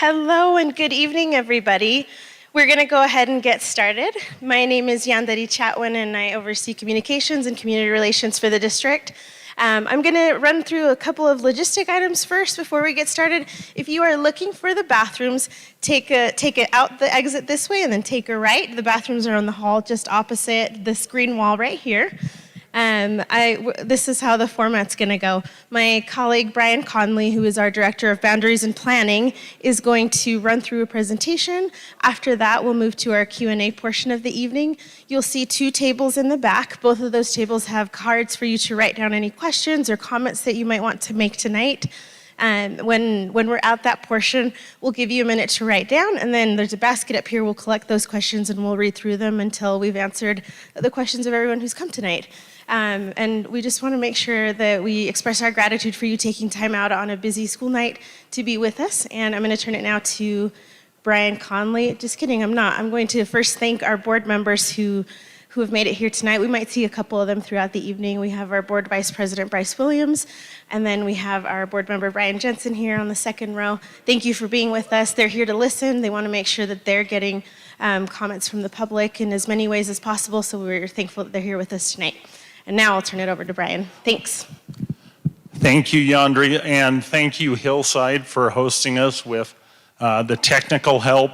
Hello and good evening, everybody. We're going to go ahead and get started. My name is Yandere Chatwin, and I oversee communications and community relations for the district. I'm going to run through a couple of logistic items first before we get started. If you are looking for the bathrooms, take it out the exit this way and then take a right. The bathrooms are on the hall just opposite this green wall right here. This is how the format's going to go. My colleague Brian Conley, who is our Director of Boundaries and Planning, is going to run through a presentation. After that, we'll move to our Q&A portion of the evening. You'll see two tables in the back. Both of those tables have cards for you to write down any questions or comments that you might want to make tonight. When we're at that portion, we'll give you a minute to write down, and then there's a basket up here. We'll collect those questions and we'll read through them until we've answered the questions of everyone who's come tonight. And we just want to make sure that we express our gratitude for you taking time out on a busy school night to be with us. And I'm going to turn it now to Brian Conley. Just kidding, I'm not. I'm going to first thank our board members who have made it here tonight. We might see a couple of them throughout the evening. We have our board vice president, Bryce Williams, and then we have our board member, Brian Jensen, here on the second row. Thank you for being with us. They're here to listen. They want to make sure that they're getting comments from the public in as many ways as possible, so we're thankful that they're here with us tonight. And now I'll turn it over to Brian. Thanks. Thank you, Yandere, and thank you, Hillside, for hosting us with the technical help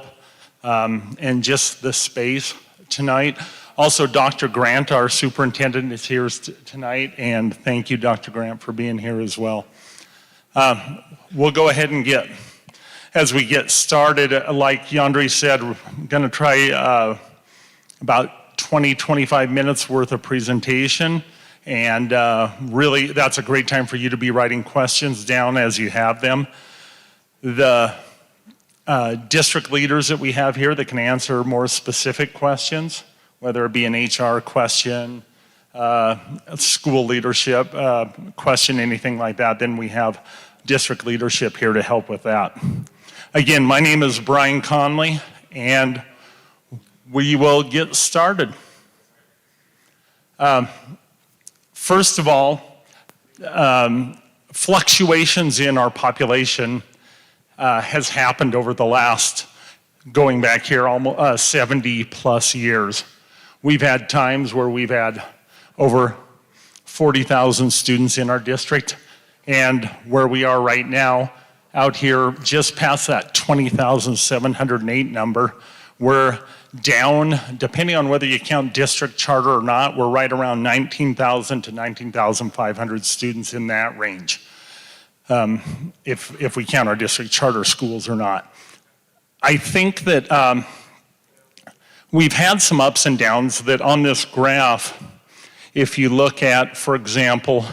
and just the space tonight. Also, Dr. Grant, our superintendent, is here tonight, and thank you, Dr. Grant, for being here as well. We'll go ahead and as we get started, like Yandere said, we're going to try about 20-25 minutes worth of presentation, and really that's a great time for you to be writing questions down as you have them. The district leaders that we have here that can answer more specific questions, whether it be an HR question, school leadership question, anything like that, then we have district leadership here to help with that. Again, my name is Brian Conley, and we will get started. First of all, fluctuations in our population has happened over the last, going back here, almost 70 plus years. We've had times where we've had over 40,000 students in our district, and where we are right now, out here just past that 20,708 number, we're down, depending on whether you count district charter or not, we're right around 19,000 to 19,500 students in that range, if we count our district charter schools or not. I think that we've had some ups and downs that on this graph, if you look at, for example,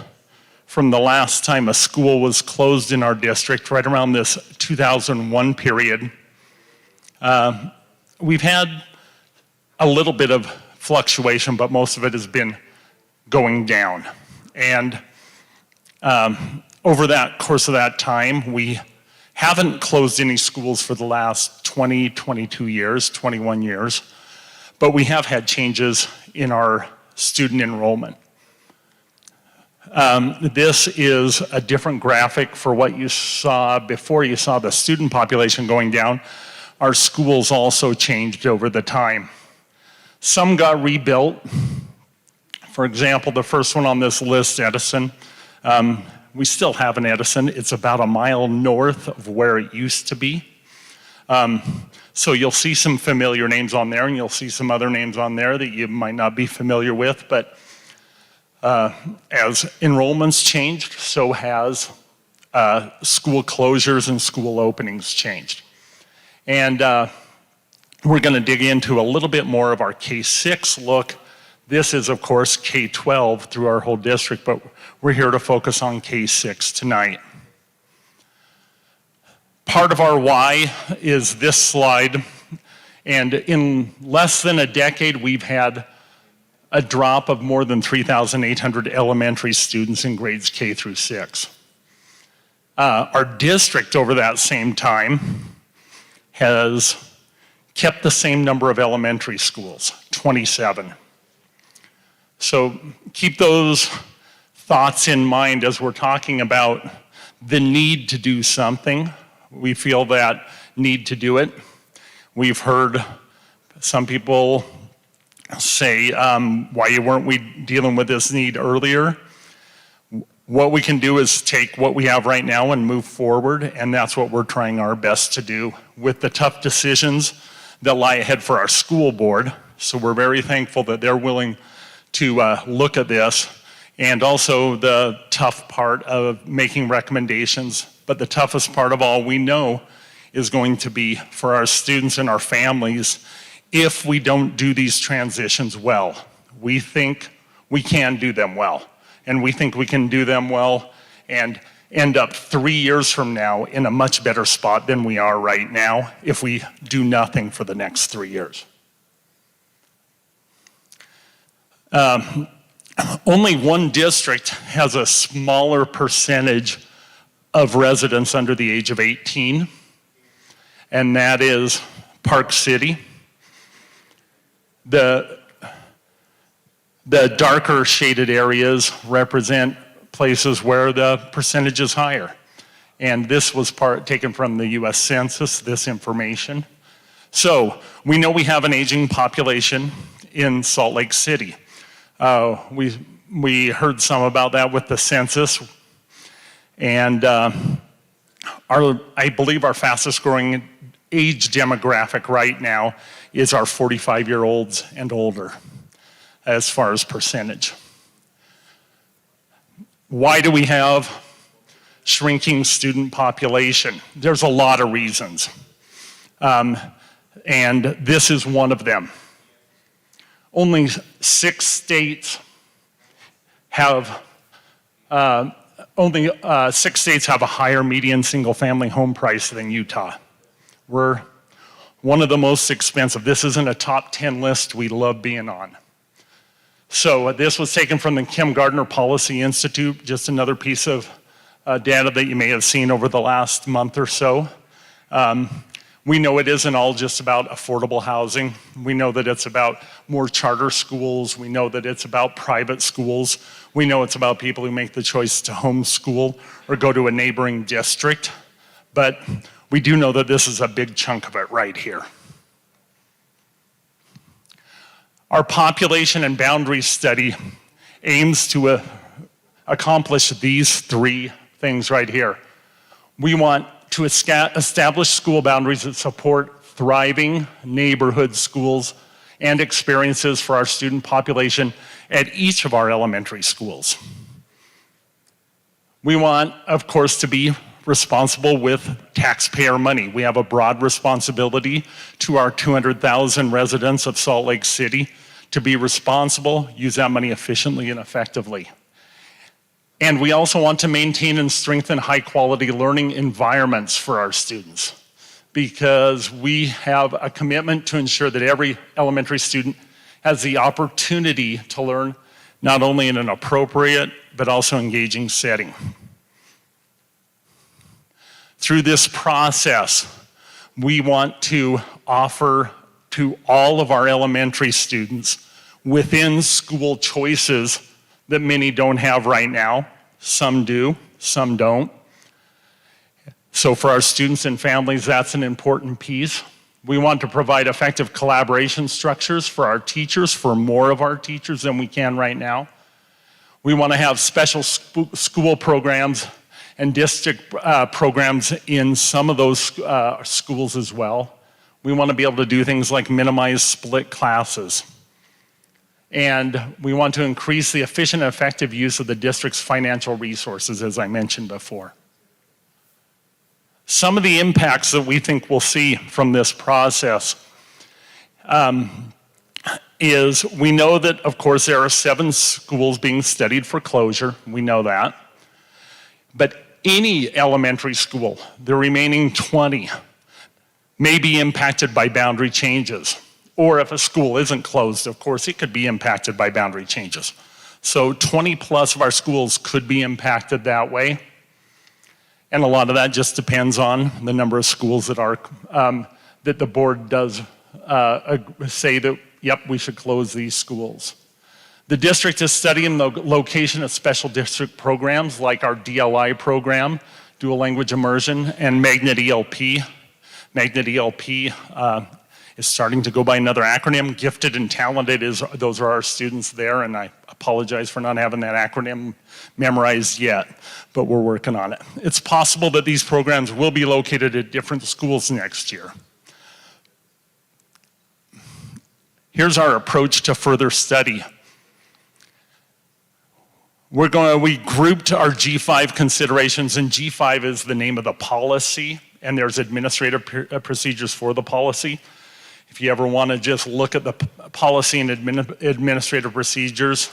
from the last time a school was closed in our district, right around this 2001 period, we've had a little bit of fluctuation, but most of it has been going down. And over that course of that time, we haven't closed any schools for the last 20, 22 years, 21 years, but we have had changes in our student enrollment. This is a different graphic for what you saw before. You saw the student population going down. Our schools also changed over the time. Some got rebuilt. For example, the first one on this list, Edison. We still have an Edison. It's about a mile north of where it used to be. So you'll see some familiar names on there, and you'll see some other names on there that you might not be familiar with, but as enrollments changed, so has school closures and school openings changed. And we're going to dig into a little bit more of our K-6 look. This is, of course, K-12 through our whole district, but we're here to focus on K-6 tonight. Part of our why is this slide, and in less than a decade, we've had a drop of more than 3,800 elementary students in grades K through 6. Our district over that same time has kept the same number of elementary schools, 27. So keep those thoughts in mind as we're talking about the need to do something we feel that need to do it. We've heard some people say, why weren't we dealing with this need earlier? What we can do is take what we have right now and move forward, and that's what we're trying our best to do with the tough decisions that lie ahead for our school board. So we're very thankful that they're willing to look at this, and also the tough part of making recommendations. But the toughest part of all, we know, is going to be for our students and our families if we don't do these transitions well. We think we can do them well. And we think we can do them well and end up 3 years from now in a much better spot than we are right now if we do nothing for the next 3 years. Only one district has a smaller percentage of residents under the age of 18, and that is Park City. The darker shaded areas represent places where the percentage is higher. And this was taken from the US Census, this information. So we know we have an aging population in Salt Lake City. We heard some about that with the census. And I believe our fastest growing age demographic right now is our 45-year-olds and older, as far as percentage. Why do we have shrinking student population? There's a lot of reasons. And this is one of them. Only 6 states have a higher median single-family home price than Utah. We're one of the most expensive. This isn't a top 10 list we love being on. So this was taken from the Kim Gardner Policy Institute, just another piece of data that you may have seen over the last month or so. We know it isn't all just about affordable housing. We know that it's about more charter schools. We know that it's about private schools. We know it's about people who make the choice to homeschool or go to a neighboring district. But we do know that this is a big chunk of it right here. Our population and boundary study aims to accomplish these 3 things right here. We want to establish school boundaries that support thriving neighborhood schools and experiences for our student population at each of our elementary schools. We want, of course, to be responsible with taxpayer money. We have a broad responsibility to our 200,000 residents of Salt Lake City to be responsible, use that money efficiently and effectively. And we also want to maintain and strengthen high-quality learning environments for our students, because we have a commitment to ensure that every elementary student has the opportunity to learn not only in an appropriate but also engaging setting. Through this process, we want to offer to all of our elementary students within school choices that many don't have right now. Some do, some don't. So for our students and families, that's an important piece. We want to provide effective collaboration structures for our teachers, for more of our teachers than we can right now. We want to have special school programs and district programs in some of those schools as well. We want to be able to do things like minimize split classes. And we want to increase the efficient and effective use of the district's financial resources, as I mentioned before. Some of the impacts that we think we'll see from this process is we know that, of course, there are 7 schools being studied for closure. We know that. But any elementary school, the remaining 20, may be impacted by boundary changes. Or if a school isn't closed, of course, it could be impacted by boundary changes. So 20 plus of our schools could be impacted that way. And a lot of that just depends on the number of schools that are, that the board does say that, yep, we should close these schools. The district is studying the location of special district programs like our DLI program dual language immersion, and Magnet ELP. Magnet ELP is starting to go by another acronym. Gifted and talented, those are our students there, and I apologize for not having that acronym memorized yet, but we're working on it. It's possible that these programs will be located at different schools next year. Here's our approach to further study. We grouped our G5 considerations, and G5 is the name of the policy, and there's administrative procedures for the policy. If you ever want to just look at the policy and administrative procedures,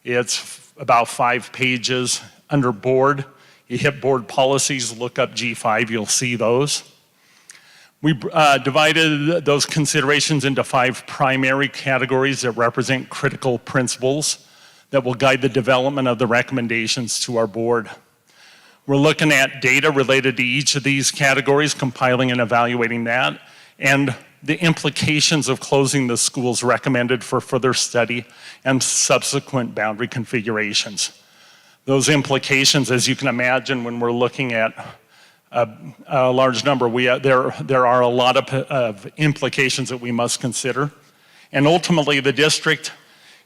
it's about 5 pages. Under board, you hit board policies, look up G5, you'll see those. We divided those considerations into 5 primary categories that represent critical principles that will guide the development of the recommendations to our board. We're looking at data related to each of these categories, compiling and evaluating that, and the implications of closing the schools recommended for further study and subsequent boundary configurations. Those implications, as you can imagine, when we're looking at a large number, there are a lot of implications that we must consider. And ultimately, the district,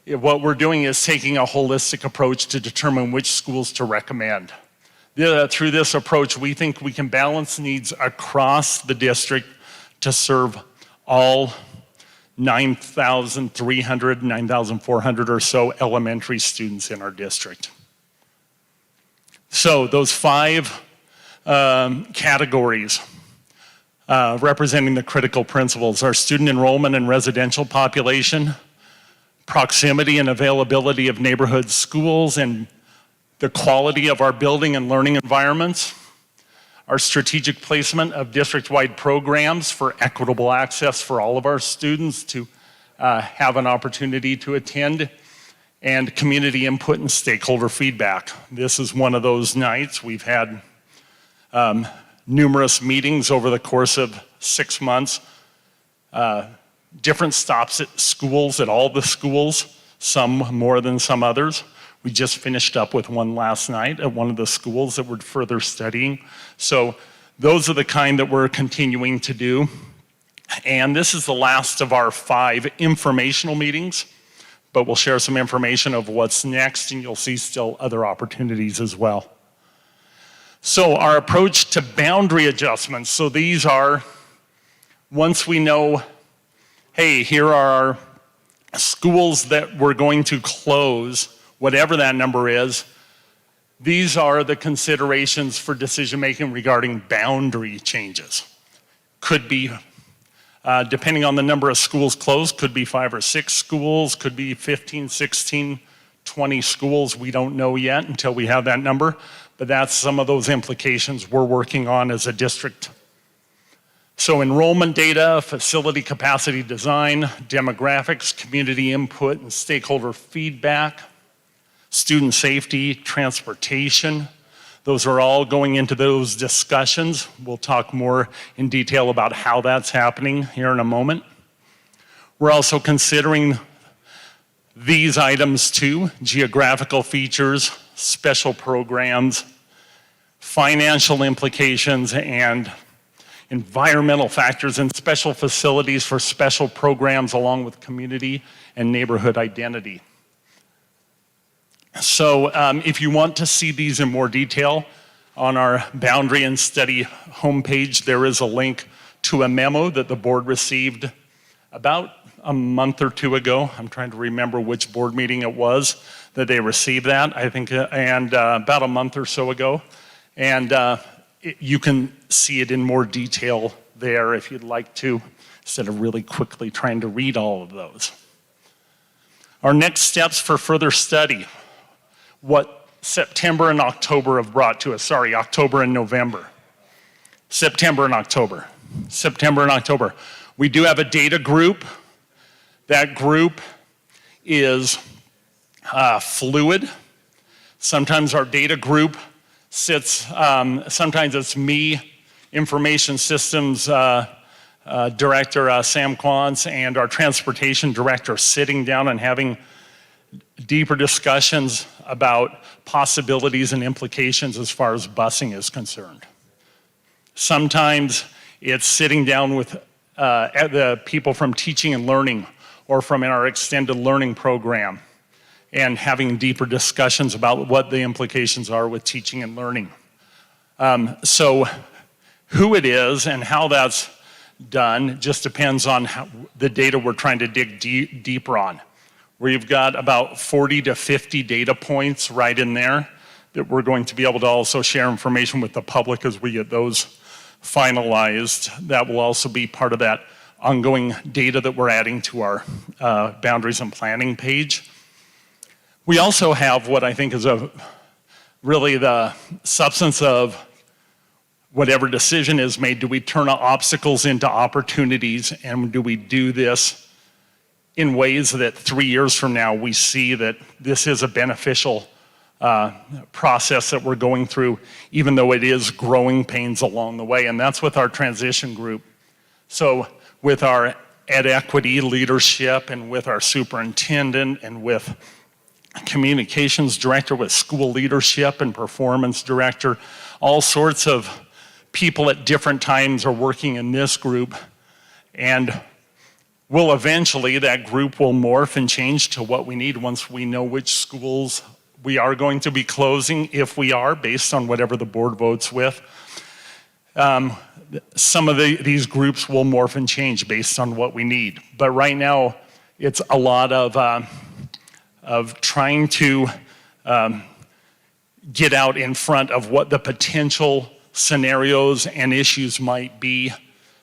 what we're doing is taking a holistic approach to determine which schools to recommend. Through this approach, we think we can balance needs across the district to serve all 9,300, 9,400 or so elementary students in our district. So those 5 categories representing the critical principles are student enrollment and residential population, proximity and availability of neighborhood schools and the quality of our building and learning environments, our strategic placement of district-wide programs for equitable access for all of our students to have an opportunity to attend, and community input and stakeholder feedback. This is one of those nights. We've had numerous meetings over the course of 6 months, different stops at schools, at all the schools, some more than some others. We just finished up with one last night at one of the schools that we're further studying. So those are the kind that we're continuing to do. And this is the last of our 5 informational meetings, but we'll share some information of what's next, and you'll see still other opportunities as well. So our approach to boundary adjustments. So these are, once we know, hey, here are our schools that we're going to close, whatever that number is, these are the considerations for decision-making regarding boundary changes. Could be, depending on the number of schools closed, could be 5 or 6 schools, could be 15, 16, 20 schools. We don't know yet until we have that number, but that's some of those implications we're working on as a district. So enrollment data, facility capacity design, demographics, community input and stakeholder feedback, student safety, transportation. Those are all going into those discussions. We'll talk more in detail about how that's happening here in a moment. We're also considering these items too: geographical features, special programs, financial implications, and environmental factors and special facilities for special programs along with community and neighborhood identity. So if you want to see these in more detail, on our Boundary and Study homepage, there is a link to a memo that the board received about a month or 2 ago. I'm trying to remember which board meeting it was that they received that, I think, and about a month or so ago. And you can see it in more detail there if you'd like to, instead of really quickly trying to read all of those. Our next steps for further study, what September and October have brought to us. Sorry, October and November. September and October. September and October. We do have a data group. That group is fluid. Sometimes our data group sits, sometimes it's me, Information Systems Director Sam Quantz, and our Transportation Director sitting down and having deeper discussions about possibilities and implications as far as busing is concerned. Sometimes it's sitting down with the people from teaching and learning or from our extended learning program and having deeper discussions about what the implications are with teaching and learning. So who it is and how that's done just depends on the data we're trying to dig deeper on. We've got about 40 to 50 data points right in there that we're going to be able to also share information with the public as we get those finalized. That will also be part of that ongoing data that we're adding to our boundaries and planning page. We also have what I think is really the substance of whatever decision is made. Do we turn obstacles into opportunities, and do we do this in ways that 3 years from now we see that this is a beneficial process that we're going through, even though it is growing pains along the way. And that's with our transition group. So with our ed equity leadership and with our superintendent and with communications director, with school leadership and performance director, all sorts of people at different times are working in this group. And will eventually, that group will morph and change to what we need once we know which schools we are going to be closing, if we are, based on whatever the board votes with. Some of these groups will morph and change based on what we need. But right now, it's a lot of trying to get out in front of what the potential scenarios and issues might be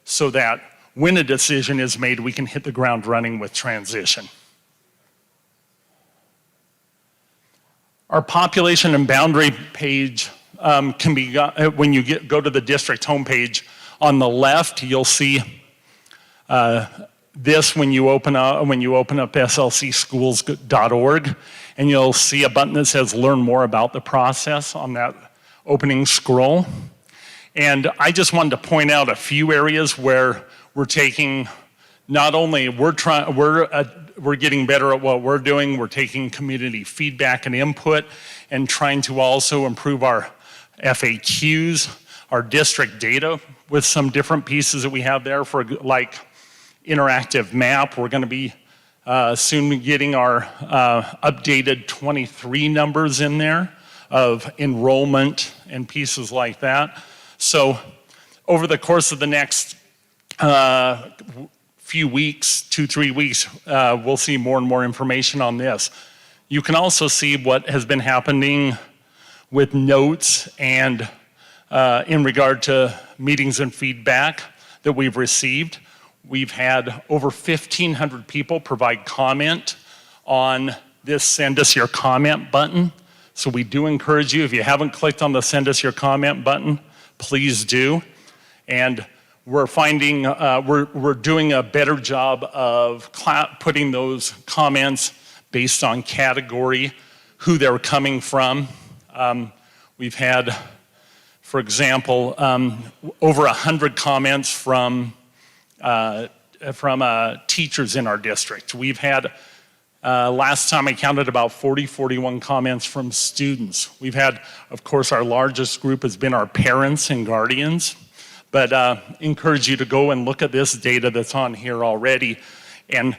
so that when a decision is made, we can hit the ground running with transition. Our population and boundary page can be, when you go to the district homepage, on the left, you'll see this when you open up slcschools.org, and you'll see a button that says learn more about the process on that opening scroll. And I just wanted to point out a few areas where we're taking, not only we're getting better at what we're doing, we're taking community feedback and input and trying to also improve our FAQs, our district data with some different pieces that we have there for like interactive map. We're going to be soon getting our updated 23 numbers in there of enrollment and pieces like that. So over the course of the next few weeks, 2-3 weeks, we'll see more and more information on this. You can also see what has been happening with notes and in regard to meetings and feedback that we've received. We've had over 1,500 people provide comment on this Send Us Your Comment button. So we do encourage you, if you haven't clicked on the Send Us Your Comment button, please do. And we're finding, we're doing a better job of putting those comments based on category, who they're coming from. We've had, for example, over 100 comments from teachers in our district. We've had, last time I counted, about 41 comments from students. We've had, of course, our largest group has been our parents and guardians, but encourage you to go and look at this data that's on here already. And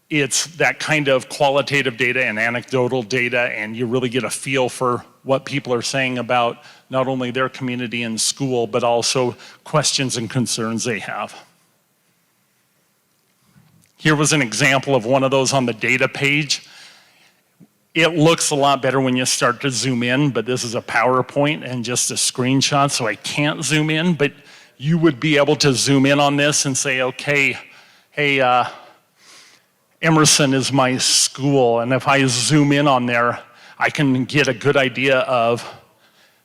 it's that kind of qualitative data and anecdotal data, and you really get a feel for what people are saying about not only their community and school, but also questions and concerns they have. Here was an example of one of those on the data page. It looks a lot better when you start to zoom in, but this is a PowerPoint and just a screenshot, so I can't zoom in, but you would be able to zoom in on this and say, okay, hey, Emerson is my school, and if I zoom in on there, I can get a good idea of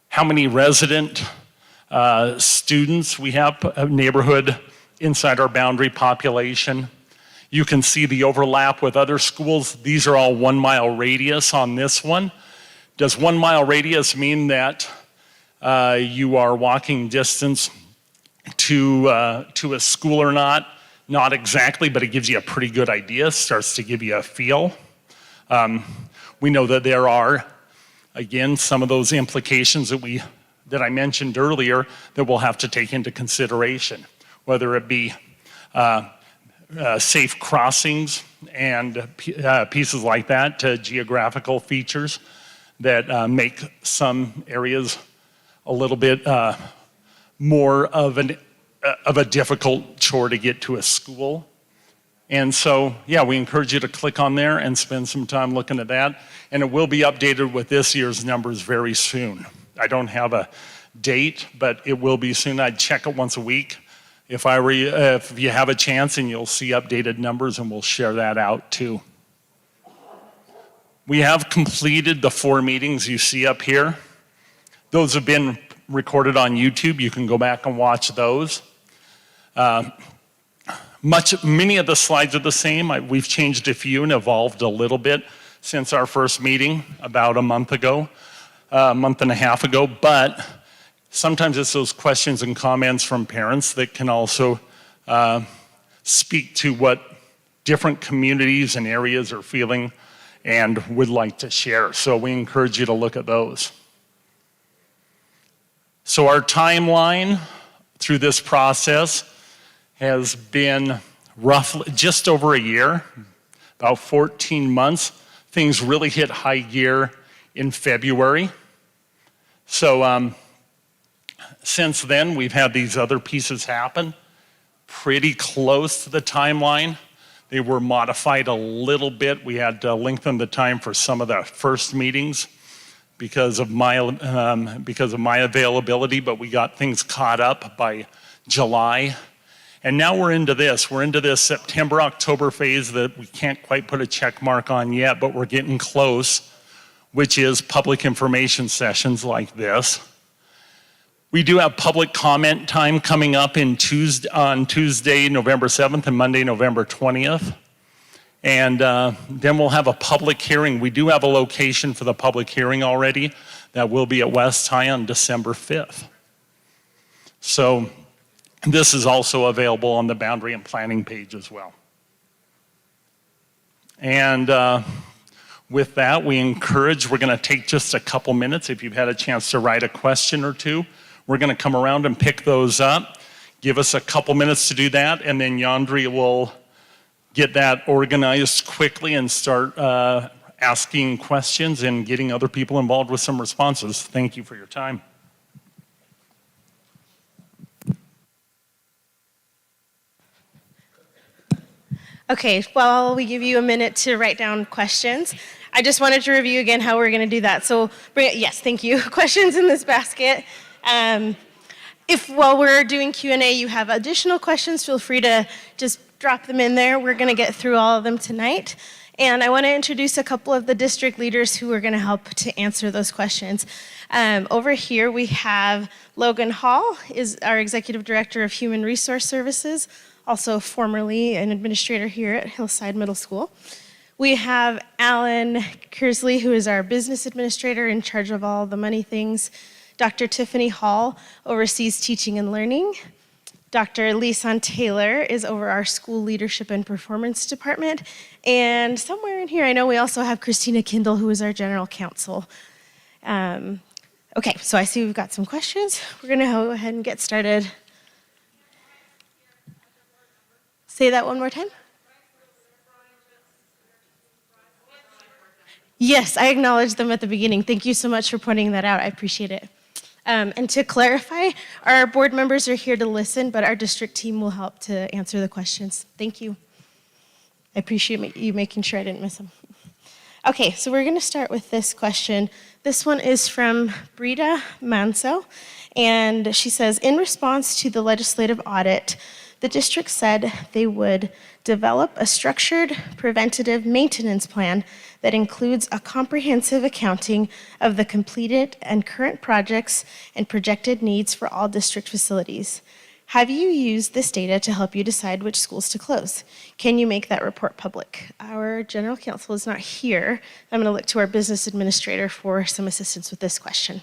how many resident students we have, a neighborhood inside our boundary population. You can see the overlap with other schools. These are all 1 mile radius on this one. Does 1 mile radius mean that you are walking distance to a school or not? Not exactly, but it gives you a pretty good idea, starts to give you a feel. we know that there are, again, some of those implications that I mentioned earlier that we'll have to take into consideration, whether it be safe crossings and pieces like that, to geographical features that make some areas a little bit more of a difficult chore to get to a school. And so, yeah, we encourage you to click on there and spend some time looking at that. And it will be updated with this year's numbers very soon. I don't have a date, but it will be soon. I'd check it once a week if you have a chance, and you'll see updated numbers, and we'll share that out too. We have completed the 4 meetings you see up here. Those have been recorded on YouTube. You can go back and watch those. Many of the slides are the same. We've changed a few and evolved a little bit since our first meeting about a month and a half ago, but sometimes it's those questions and comments from parents that can also speak to what different communities and areas are feeling and would like to share. So we encourage you to look at those. So our timeline through this process has been roughly just over a year, about 14 months. Things really hit high gear in February. So since then, we've had these other pieces happen pretty close to the timeline. They were modified a little bit. We had to lengthen the time for some of the first meetings because of my availability, but we got things caught up by July. And now we're into this. We're into this September, October phase that we can't quite put a check mark on yet, but we're getting close, which is public information sessions like this. We do have public comment time coming up on Tuesday, November 7th and Monday, November 20th. And then we'll have a public hearing. We do have a location for the public hearing already. That will be at West High on December 5th. So this is also available on the boundary and planning page as well. And with that, we're going to take just a couple minutes. If you've had a chance to write a question or two, we're going to come around and pick those up. Give us a couple minutes to do that, and then Yandri will get that organized quickly and start asking questions and getting other people involved with some responses. Thank you for your time. Okay, while we give you a minute to write down questions, I just wanted to review again how we're going to do that. So, yes, thank you. Questions in this basket. If while we're doing Q&A you have additional questions, feel free to just drop them in there. We're going to get through all of them tonight. And I want to introduce a couple of the district leaders who are going to help to answer those questions. Over here we have Logan Hall, is our Executive Director of Human Resource Services, also formerly an administrator here at Hillside Middle School. We have Alan Kersley, who is our business administrator in charge of all the money things. Dr. Tiffany Hall oversees teaching and learning. Dr. Lisan Taylor is over our school leadership and performance department. And somewhere in here, I know we also have Christina Kindle, who is our general counsel. Okay, so I see we've got some questions. We're gonna go ahead and get started. Say that one more time. Yes, I acknowledged them at the beginning. Thank you so much for pointing that out. I appreciate it. And to clarify, our board members are here to listen, but our district team will help to answer the questions. Thank you. I appreciate you making sure I didn't miss them. Okay, so we're going to start with this question. This one is from Brita Manso, and she says, in response to the legislative audit, the district said they would develop a structured preventative maintenance plan that includes a comprehensive accounting of the completed and current projects and projected needs for all district facilities. Have you used this data to help you decide which schools to close? Can you make that report public? Our general counsel is not here. I'm going to look to our business administrator for some assistance with this question.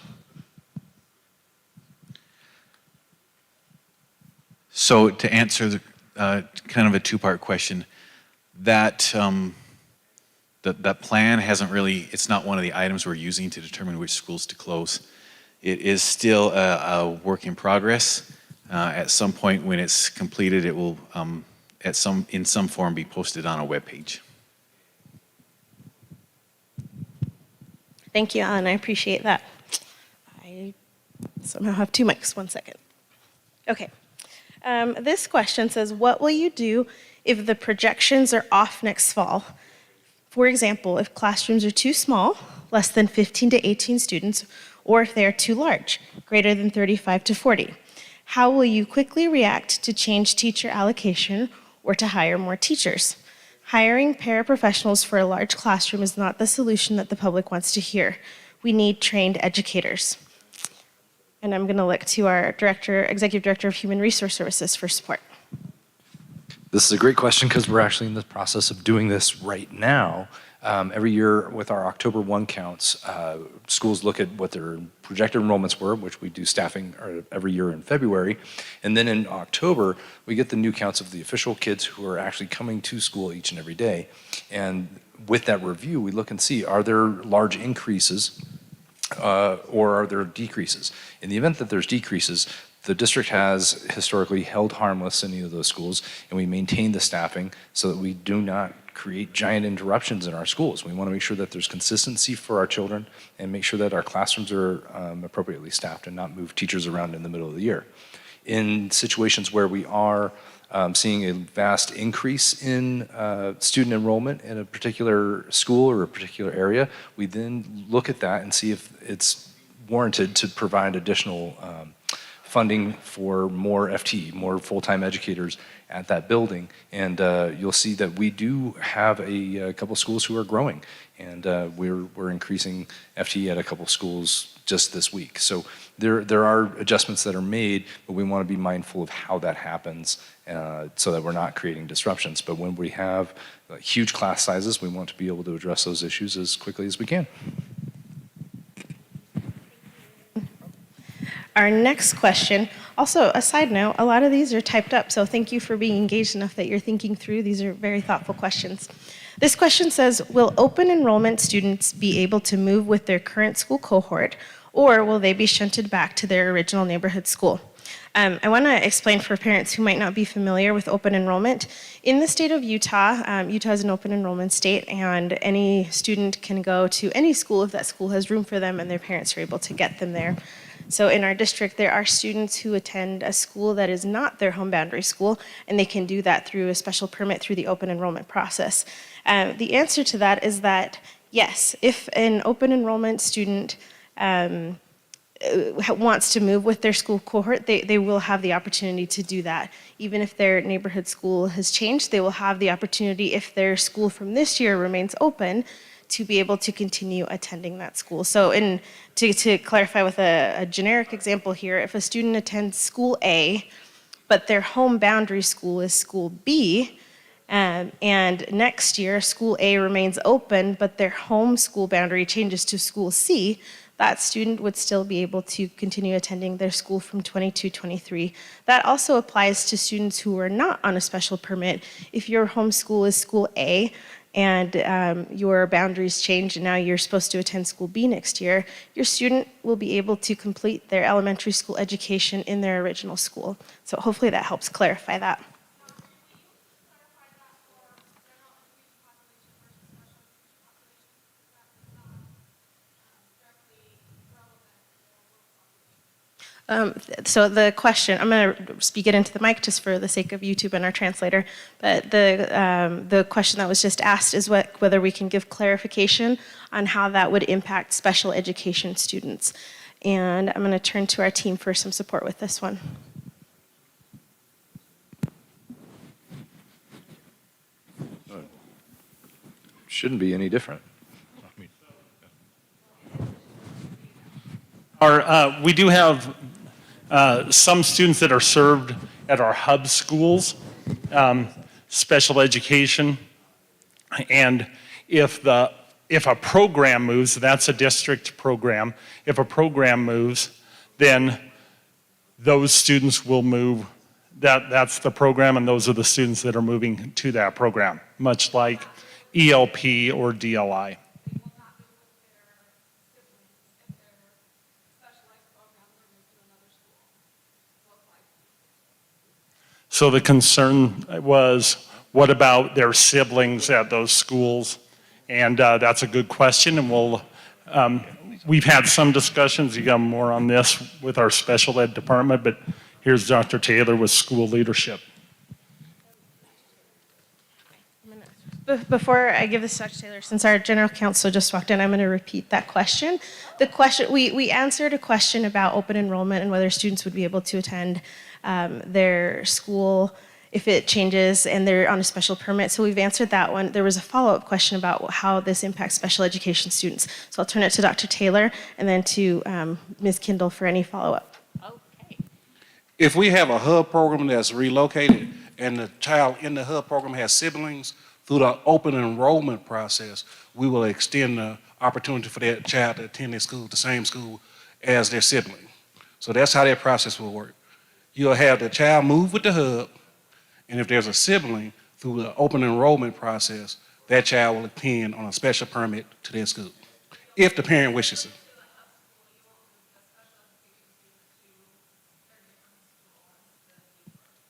So to answer the kind of a two-part question, that that plan hasn't really, it's not one of the items we're using to determine which schools to close. It is still a work in progress. At some point when it's completed, it will in some form be posted on a web page. Thank you, Alan. I appreciate that. I somehow have two mics. 1 second. Okay. This question says, what will you do if the projections are off next fall? For example, if classrooms are too small, less than 15 to 18 students, or if they are too large, greater than 35 to 40. How will you quickly react to change teacher allocation or to hire more teachers? Hiring paraprofessionals for a large classroom is not the solution that the public wants to hear. We need trained educators. And I'm going to look to our Executive Director of Human Resource Services for support. This is a great question because we're actually in the process of doing this right now. Every year with our October 1 counts, schools look at what their projected enrollments were, which we do staffing every year in February. And then in October, we get the new counts of the official kids who are actually coming to school each and every day. And with that review, we look and see, are there large increases or are there decreases? In the event that there's decreases, the district has historically held harmless any of those schools, and we maintain the staffing so that we do not create giant interruptions in our schools. We want to make sure that there's consistency for our children and make sure that our classrooms are appropriately staffed and not move teachers around in the middle of the year. In situations where we are seeing a vast increase in student enrollment in a particular school or a particular area, we then look at that and see if it's warranted to provide additional funding for more FTE, more full-time educators at that building. And you'll see that we do have a couple schools who are growing, and we're increasing FTE at a couple schools just this week. So there are adjustments that are made, but we want to be mindful of how that happens so that we're not creating disruptions. But when we have huge class sizes, we want to be able to address those issues as quickly as we can. Our next question, also a side note, a lot of these are typed up, so thank you for being engaged enough that you're thinking through. These are very thoughtful questions. This question says, will open enrollment students be able to move with their current school cohort, or will they be shunted back to their original neighborhood school? I want to explain for parents who might not be familiar with open enrollment. In the state of Utah, Utah is an open enrollment state, and any student can go to any school if that school has room for them and their parents are able to get them there. So in our district, there are students who attend a school that is not their home boundary school, and they can do that through a special permit through the open enrollment process. The answer to that is that, yes, if an open enrollment student wants to move with their school cohort, they will have the opportunity to do that. Even if their neighborhood school has changed, they will have the opportunity, if their school from this year remains open, to be able to continue attending that school. So to clarify with a generic example here, if a student attends school A, but their home boundary school is school B, and next year school A remains open, but their home school boundary changes to school C, that student would still be able to continue attending their school from 22-23. That also applies to students who are not on a special permit. If your home school is school A, and your boundaries change and now you're supposed to attend school B next year, your student will be able to complete their elementary school education in their original school. So hopefully that helps clarify that. So the question, I'm going to speak it into the mic just for the sake of YouTube and our translator, but the question that was just asked is whether we can give clarification on how that would impact special education students. And I'm going to turn to our team for some support with this one. Shouldn't be any different. We do have some students that are served at our hub schools, special education, and if a program moves, that's a district program, if a program moves, then those students will move, that's the program, and those are the students that are moving to that program, much like ELP or DLI. So the concern was, what about their siblings at those schools? And that's a good question, and we've had some discussions, you got more on this with our special ed department, but here's Dr. Taylor with school leadership. Before I give this to Dr. Taylor, since our general counsel just walked in, I'm going to repeat that question. The question, we answered a question about open enrollment and whether students would be able to attend their school if it changes and they're on a special permit. So we've answered that one. There was a follow-up question about how this impacts special education students. So I'll turn it to Dr. Taylor and then to Ms. Kindle for any follow-up. Okay. If we have a hub program that's relocated and the child in the hub program has siblings, through the open enrollment process, we will extend the opportunity for that child to attend their school, the same school as their sibling. So that's how that process will work. You'll have the child move with the hub, and if there's a sibling, through the open enrollment process, that child will attend on a special permit to their school, if the parent wishes it.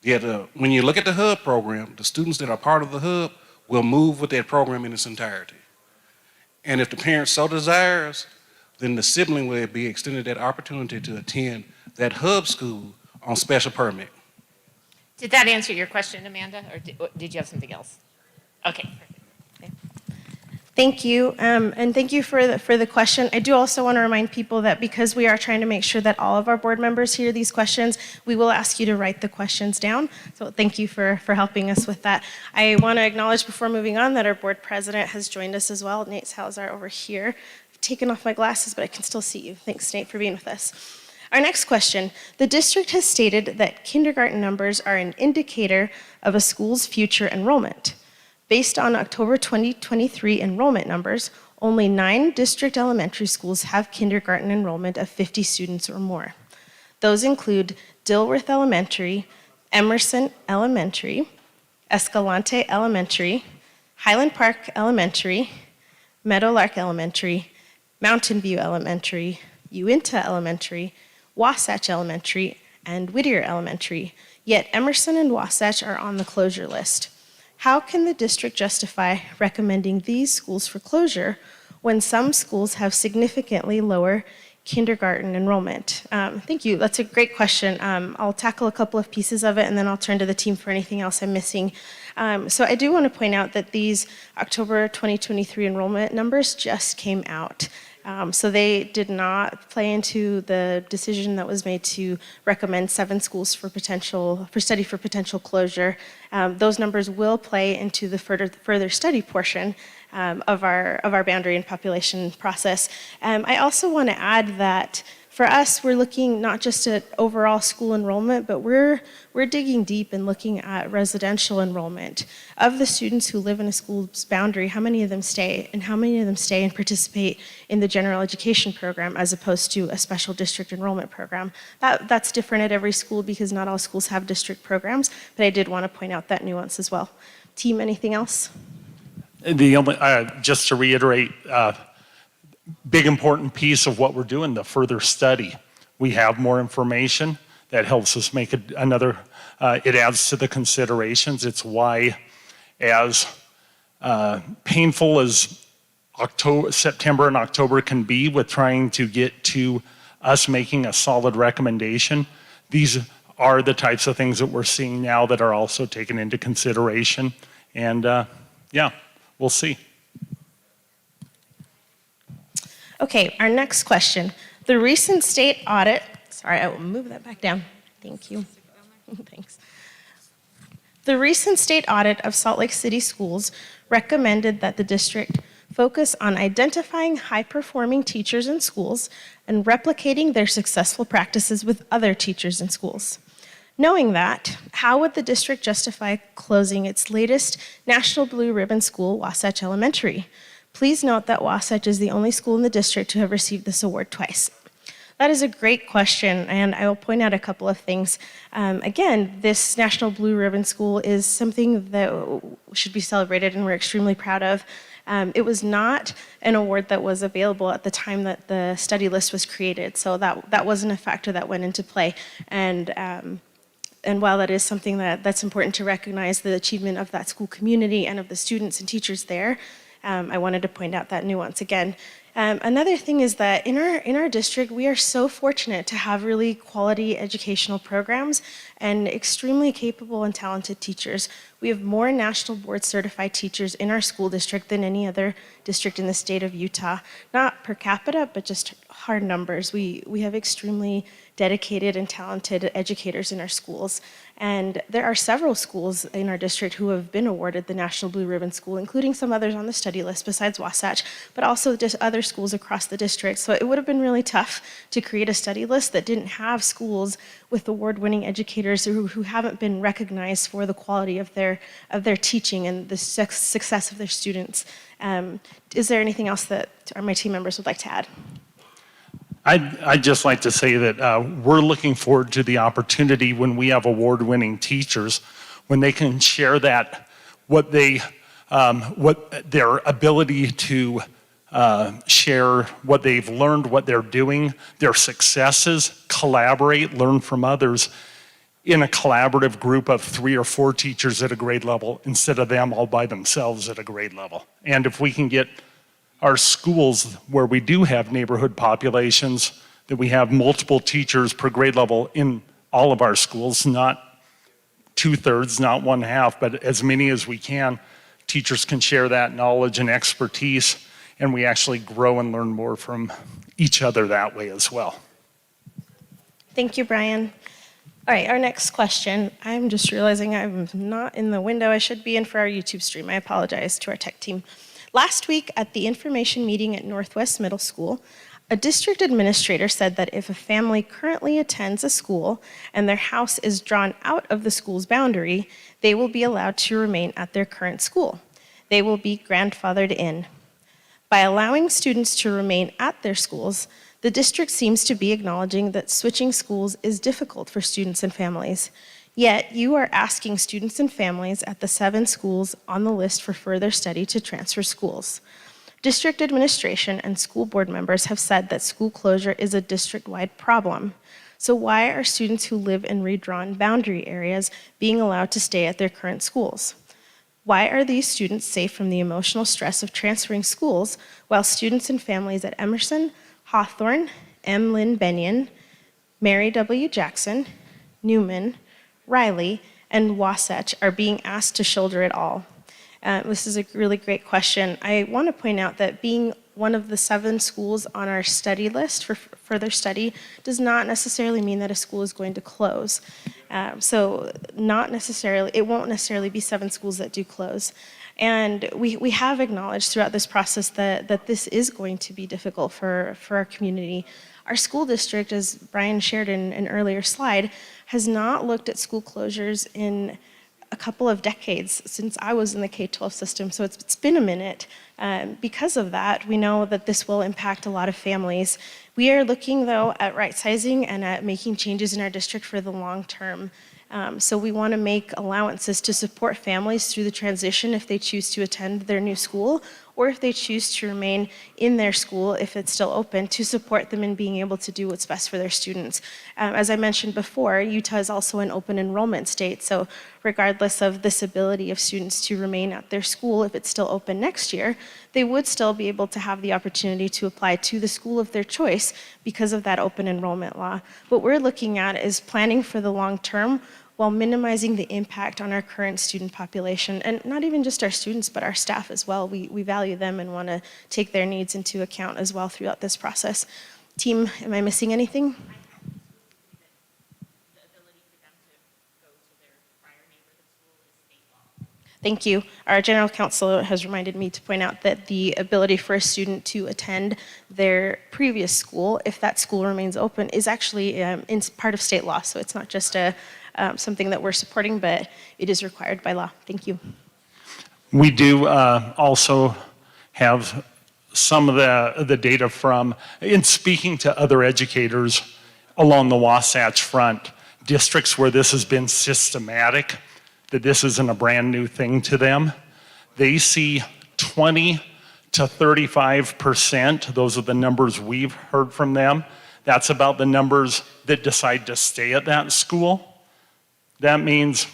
Yeah, when you look at the hub program, the students that are part of the hub will move with that program in its entirety. And if the parent so desires, then the sibling will be extended that opportunity to attend that hub school on special permit. Did that answer your question, Amanda, or did you have something else? Okay, perfect. Thank you, and thank you for the question. I do also want to remind people that because we are trying to make sure that all of our board members hear these questions, we will ask you to write the questions down. So thank you for helping us with that. I want to acknowledge before moving on that our board president has joined us as well. Nate Salazar over here. I've taken off my glasses, but I can still see you. Thanks, Nate, for being with us. Our next question. The district has stated that kindergarten numbers are an indicator of a school's future enrollment. Based on October 2023 enrollment numbers, only 9 district elementary schools have kindergarten enrollment of 50 students or more. Those include Dilworth Elementary, Emerson Elementary, Escalante Elementary, Highland Park Elementary, Meadowlark Elementary, Mountain View Elementary, Uinta Elementary, Wasatch Elementary, and Whittier Elementary. Yet Emerson and Wasatch are on the closure list. How can the district justify recommending these schools for closure when some schools have significantly lower kindergarten enrollment? Thank you. That's a great question. I'll tackle a couple of pieces of it, and then I'll turn to the team for anything else I'm missing. So I do want to point out that these October 2023 enrollment numbers just came out. So they did not play into the decision that was made to recommend 7 schools for study for potential closure. Those numbers will play into the further study portion of our boundary and population process. I also want to add that for us, we're looking not just at overall school enrollment, but we're digging deep and looking at residential enrollment. Of the students who live in a school's boundary, how many of them stay, and how many of them stay and participate in the general education program as opposed to a special district enrollment program? That's different at every school because not all schools have district programs, but I did want to point out that nuance as well. Team, anything else? The only, just to reiterate, big important piece of what we're doing, the further study. We have more information that helps us make it it adds to the considerations. It's why, as painful as September and October can be with trying to get to us making a solid recommendation, these are the types of things that we're seeing now that are also taken into consideration. And yeah, we'll see. Okay, our next question. The recent state audit, sorry, I will move that back down. Thank you. Thanks. The recent state audit of Salt Lake City schools recommended that the district focus on identifying high-performing teachers in schools and replicating their successful practices with other teachers in schools. Knowing that, how would the district justify closing its latest National Blue Ribbon school, Wasatch Elementary? Please note that Wasatch is the only school in the district to have received this award twice. That is a great question, and I will point out a couple of things. Again, this National Blue Ribbon School is something that should be celebrated, and we're extremely proud of. It was not an award that was available at the time that the study list was created, so that wasn't a factor that went into play. And while that is something that's important to recognize the achievement of that school community and of the students and teachers there, I wanted to point out that nuance again. Another thing is that in our district, we are so fortunate to have really quality educational programs and extremely capable and talented teachers. We have more national board certified teachers in our school district than any other district in the state of Utah. Not per capita, but just hard numbers. We have extremely dedicated and talented educators in our schools. And there are several schools in our district who have been awarded the National Blue Ribbon School, including some others on the study list besides Wasatch, but also just other schools across the district. So it would have been really tough to create a study list that didn't have schools with award-winning educators who haven't been recognized for the quality of their teaching and the success of their students. Is there anything else that my team members would like to add? I'd just like to say that we're looking forward to the opportunity when we have award-winning teachers, when they can share that, what their ability to share what they've learned, what they're doing, their successes, collaborate, learn from others in a collaborative group of 3 or 4 teachers at a grade level instead of them all by themselves at a grade level. And if we can get our schools where we do have neighborhood populations, that we have multiple teachers per grade level in all of our schools, not 2/3, not 1/2, but as many as we can, teachers can share that knowledge and expertise, and we actually grow and learn more from each other that way as well. Thank you, Brian. All right, our next question. I'm just realizing I'm not in the window I should be in for our YouTube stream. I apologize to our tech team. Last week at the information meeting at Northwest Middle School, a district administrator said that if a family currently attends a school and their house is drawn out of the school's boundary, they will be allowed to remain at their current school. They will be grandfathered in. By allowing students to remain at their schools, the district seems to be acknowledging that switching schools is difficult for students and families. Yet, you are asking students and families at the 7 schools on the list for further study to transfer schools. District administration and school board members have said that school closure is a district-wide problem. So why are students who live in redrawn boundary areas being allowed to stay at their current schools? Why are these students safe from the emotional stress of transferring schools while students and families at Emerson, Hawthorne, M. Lynn Benyon, Mary W. Jackson, Newman, Riley, and Wasatch are being asked to shoulder it all? This is a really great question. I want to point out that being one of the 7 schools on our study list for further study does not necessarily mean that a school is going to close. So it won't necessarily be 7 schools that do close. And we have acknowledged throughout this process that this is going to be difficult for our community. Our school district, as Brian shared in an earlier slide, has not looked at school closures in a couple of decades since I was in the K-12 system, so it's been a minute. Because of that, we know that this will impact a lot of families. We are looking, though, at right-sizing and at making changes in our district for the long term. So we want to make allowances to support families through the transition if they choose to attend their new school, or if they choose to remain in their school if it's still open, to support them in being able to do what's best for their students. As I mentioned before, Utah is also an open enrollment state, so regardless of this ability of students to remain at their school, if it's still open next year, they would still be able to have the opportunity to apply to the school of their choice because of that open enrollment law. What we're looking at is planning for the long term while minimizing the impact on our current student population, and not even just our students, but our staff as well. We value them and want to take their needs into account as well throughout this process. Team, am I missing anything? Thank you. Our general counsel has reminded me to point out that the ability for a student to attend their previous school, if that school remains open, is actually in part of state law. So it's not just something that we're supporting, but it is required by law. Thank you. We do also have some of the data from, in speaking to other educators along the Wasatch Front, districts where this has been systematic, that this isn't a brand new thing to them, they see 20 to 35%. Those are the numbers we've heard from them. That's about the numbers that decide to stay at that school. That means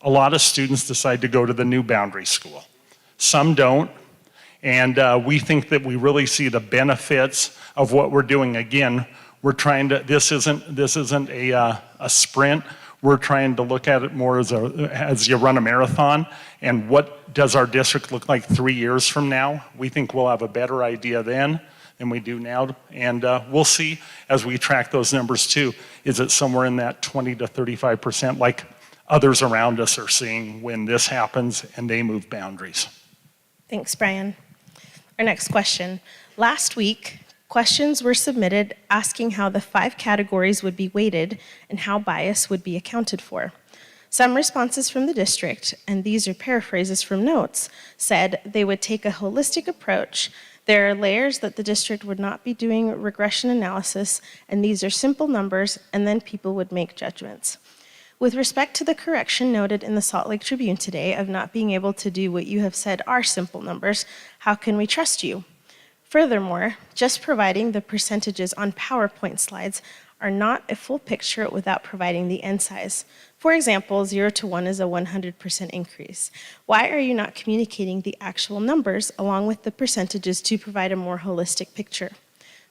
a lot of students decide to go to the new Boundary School. Some don't. And we think that we really see the benefits of what we're doing. Again, we're trying to, this isn't a sprint. We're trying to look at it more as you run a marathon. And what does our district look like 3 years from now? We think we'll have a better idea then than we do now. And we'll see as we track those numbers too. Is it somewhere in that 20 to 35% like others around us are seeing when this happens and they move boundaries? Thanks, Brian. Our next question. Last week, questions were submitted asking how the 5 categories would be weighted and how bias would be accounted for. Some responses from the district, and these are paraphrases from notes, said they would take a holistic approach. There are layers that the district would not be doing regression analysis, and these are simple numbers, and then people would make judgments. With respect to the correction noted in the Salt Lake Tribune today of not being able to do what you have said are simple numbers, how can we trust you? Furthermore, just providing the percentages on PowerPoint slides are not a full picture without providing the end size. For example, 0 to 1 is a 100% increase. Why are you not communicating the actual numbers along with the percentages to provide a more holistic picture?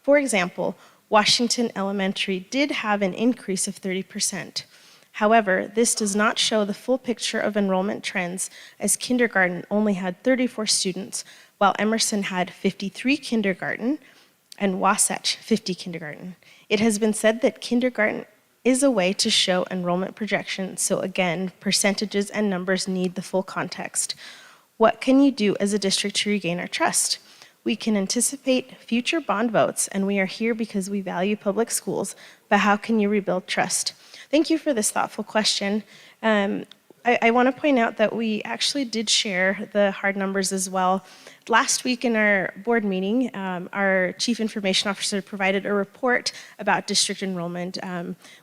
For example, Washington Elementary did have an increase of 30%. However, this does not show the full picture of enrollment trends, as kindergarten only had 34 students, while Emerson had 53 kindergarten and Wasatch 50 kindergarten. It has been said that kindergarten is a way to show enrollment projections, so again, percentages and numbers need the full context. What can you do as a district to regain our trust? We can anticipate future bond votes, and we are here because we value public schools, but how can you rebuild trust? Thank you for this thoughtful question. I want to point out that we actually did share the hard numbers as well. Last week in our board meeting, our Chief Information Officer provided a report about district enrollment.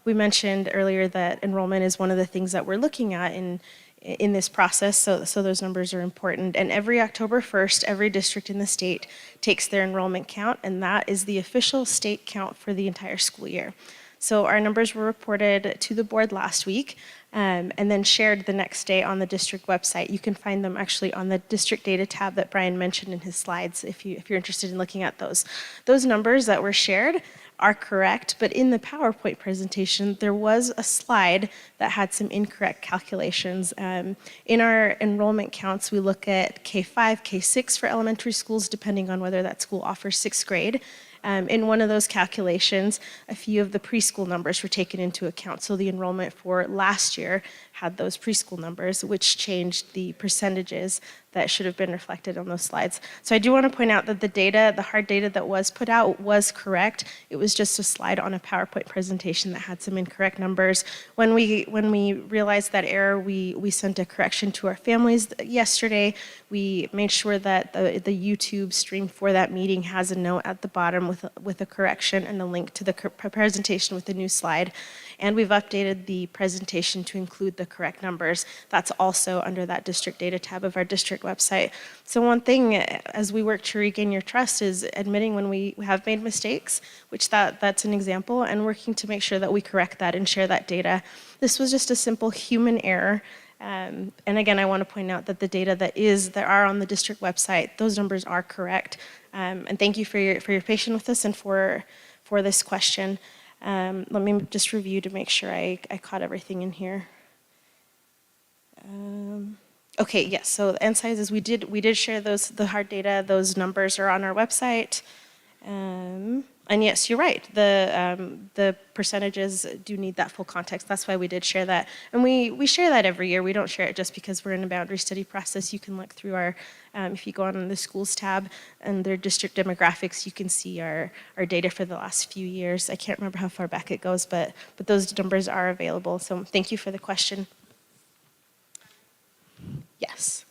We mentioned earlier that enrollment is one of the things that we're looking at in this process, so those numbers are important. And every October 1st, every district in the state takes their enrollment count, and that is the official state count for the entire school year. So our numbers were reported to the board last week and then shared the next day on the district website. You can find them actually on the district data tab that Brian mentioned in his slides if you're interested in looking at those. Those numbers that were shared are correct, but in the PowerPoint presentation, there was a slide that had some incorrect calculations. In our enrollment counts, we look at K-5, K-6 for elementary schools, depending on whether that school offers 6th grade. In one of those calculations, a few of the preschool numbers were taken into account. So the enrollment for last year had those preschool numbers, which changed the percentages that should have been reflected on those slides. So I do want to point out that the data, the hard data that was put out was correct. It was just a slide on a PowerPoint presentation that had some incorrect numbers. When we realized that error, we sent a correction to our families yesterday. We made sure that the YouTube stream for that meeting has a note at the bottom with a correction and a link to the presentation with the new slide. And we've updated the presentation to include the correct numbers. That's also under that district data tab of our district website. So one thing as we work to regain your trust is admitting when we have made mistakes, which that's an example, and working to make sure that we correct that and share that data. This was just a simple human error. And again, I want to point out that the data that are on the district website, those numbers are correct. And thank you for your patience with us and for this question. Let me just review to make sure I caught everything in here. Okay, yes, so the end sizes, we did share the hard data. Those numbers are on our website. And yes, you're right. The percentages do need that full context. That's why we did share that. And we share that every year. We don't share it just because we're in a boundary study process. You can look through our, if you go on the schools tab and their district demographics, you can see our data for the last few years. I can't remember how far back it goes, but those numbers are available. So thank you for the question. Yes.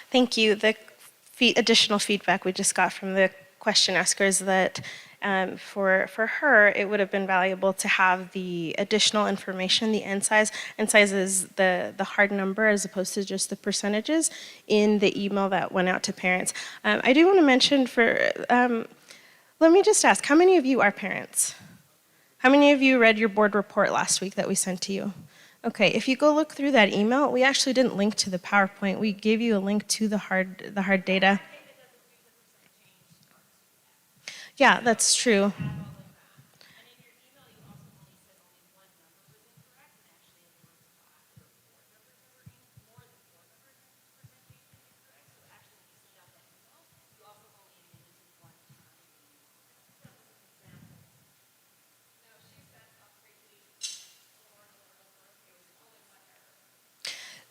Thank you. The additional feedback we just got from the question asker is that for her, it would have been valuable to have the additional information, the N size. N size is the hard number as opposed to just the percentages in the email that went out to parents. I do want to mention let me just ask, how many of you are parents? How many of you read your board report last week that we sent to you? Okay, if you go look through that email, we actually didn't link to the PowerPoint. We gave you a link to the hard data. Yeah, that's true.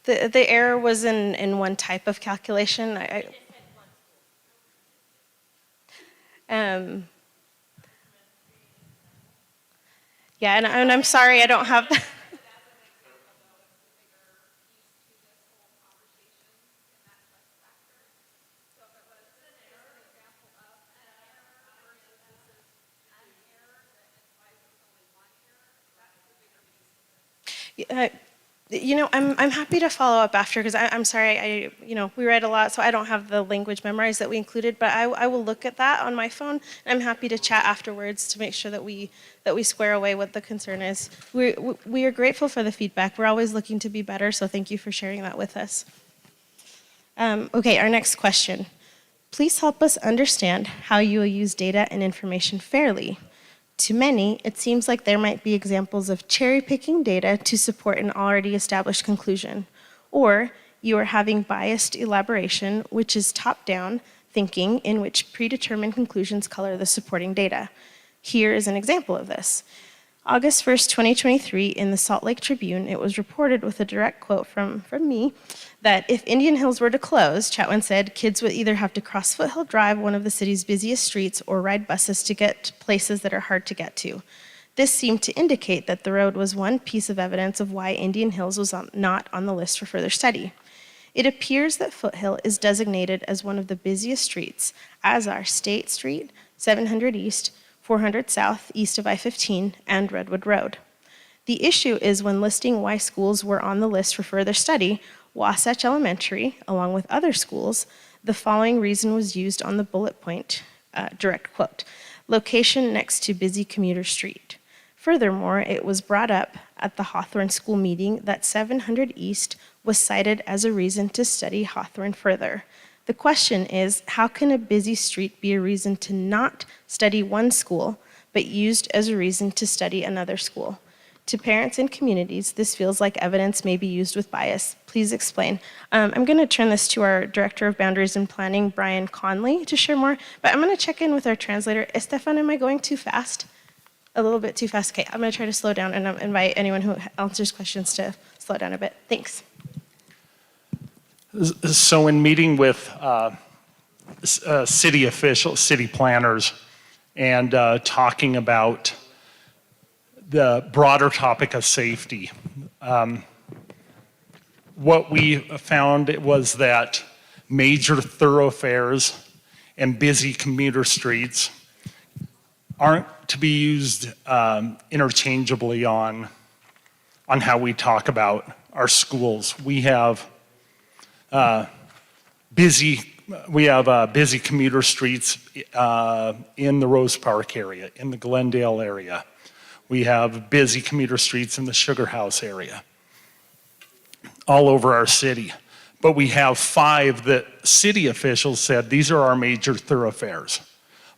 The error was in one type of calculation. Yeah, and I'm sorry, I don't have. I'm happy to follow up after because I'm sorry, we read a lot, so I don't have the language memorized that we included, but I will look at that on my phone, and I'm happy to chat afterwards to make sure that we square away what the concern is. We are grateful for the feedback. We're always looking to be better, so thank you for sharing that with us. Okay, our next question. Please help us understand how you will use data and information fairly. To many, it seems like there might be examples of cherry-picking data to support an already established conclusion, or you are having biased elaboration, which is top-down thinking in which predetermined conclusions color the supporting data. Here is an example of this. August 1st, 2023, in the Salt Lake Tribune, it was reported with a direct quote from me that if Indian Hills were to close, Chatwin said, kids would either have to cross Foothill Drive, one of the city's busiest streets, or ride buses to get to places that are hard to get to. This seemed to indicate that the road was one piece of evidence of why Indian Hills was not on the list for further study. It appears that Foothill is designated as one of the busiest streets, as are State Street, 700 East, 400 South, east of I-15, and Redwood Road. The issue is when listing why schools were on the list for further study, Wasatch Elementary, along with other schools, the following reason was used on the bullet point, direct quote, location next to busy commuter street. Furthermore, it was brought up at the Hawthorne School meeting that 700 East was cited as a reason to study Hawthorne further. The question is, how can a busy street be a reason to not study one school, but used as a reason to study another school? To parents and communities, this feels like evidence may be used with bias. Please explain. I'm going to turn this to our Director of Boundaries and Planning, Brian Conley, to share more, but I'm going to check in with our translator. Estefan, am I going too fast? A little bit too fast? Okay, I'm going to try to slow down and invite anyone who answers questions to slow down a bit. Thanks. So in meeting with city officials, city planners, and talking about the broader topic of safety, what we found was that major thoroughfares and busy commuter streets aren't to be used interchangeably on how we talk about our schools. We have busy commuter streets in the Rose Park area, in the Glendale area. We have busy commuter streets in the Sugar House area, all over our city. But we have 5 that city officials said these are our major thoroughfares.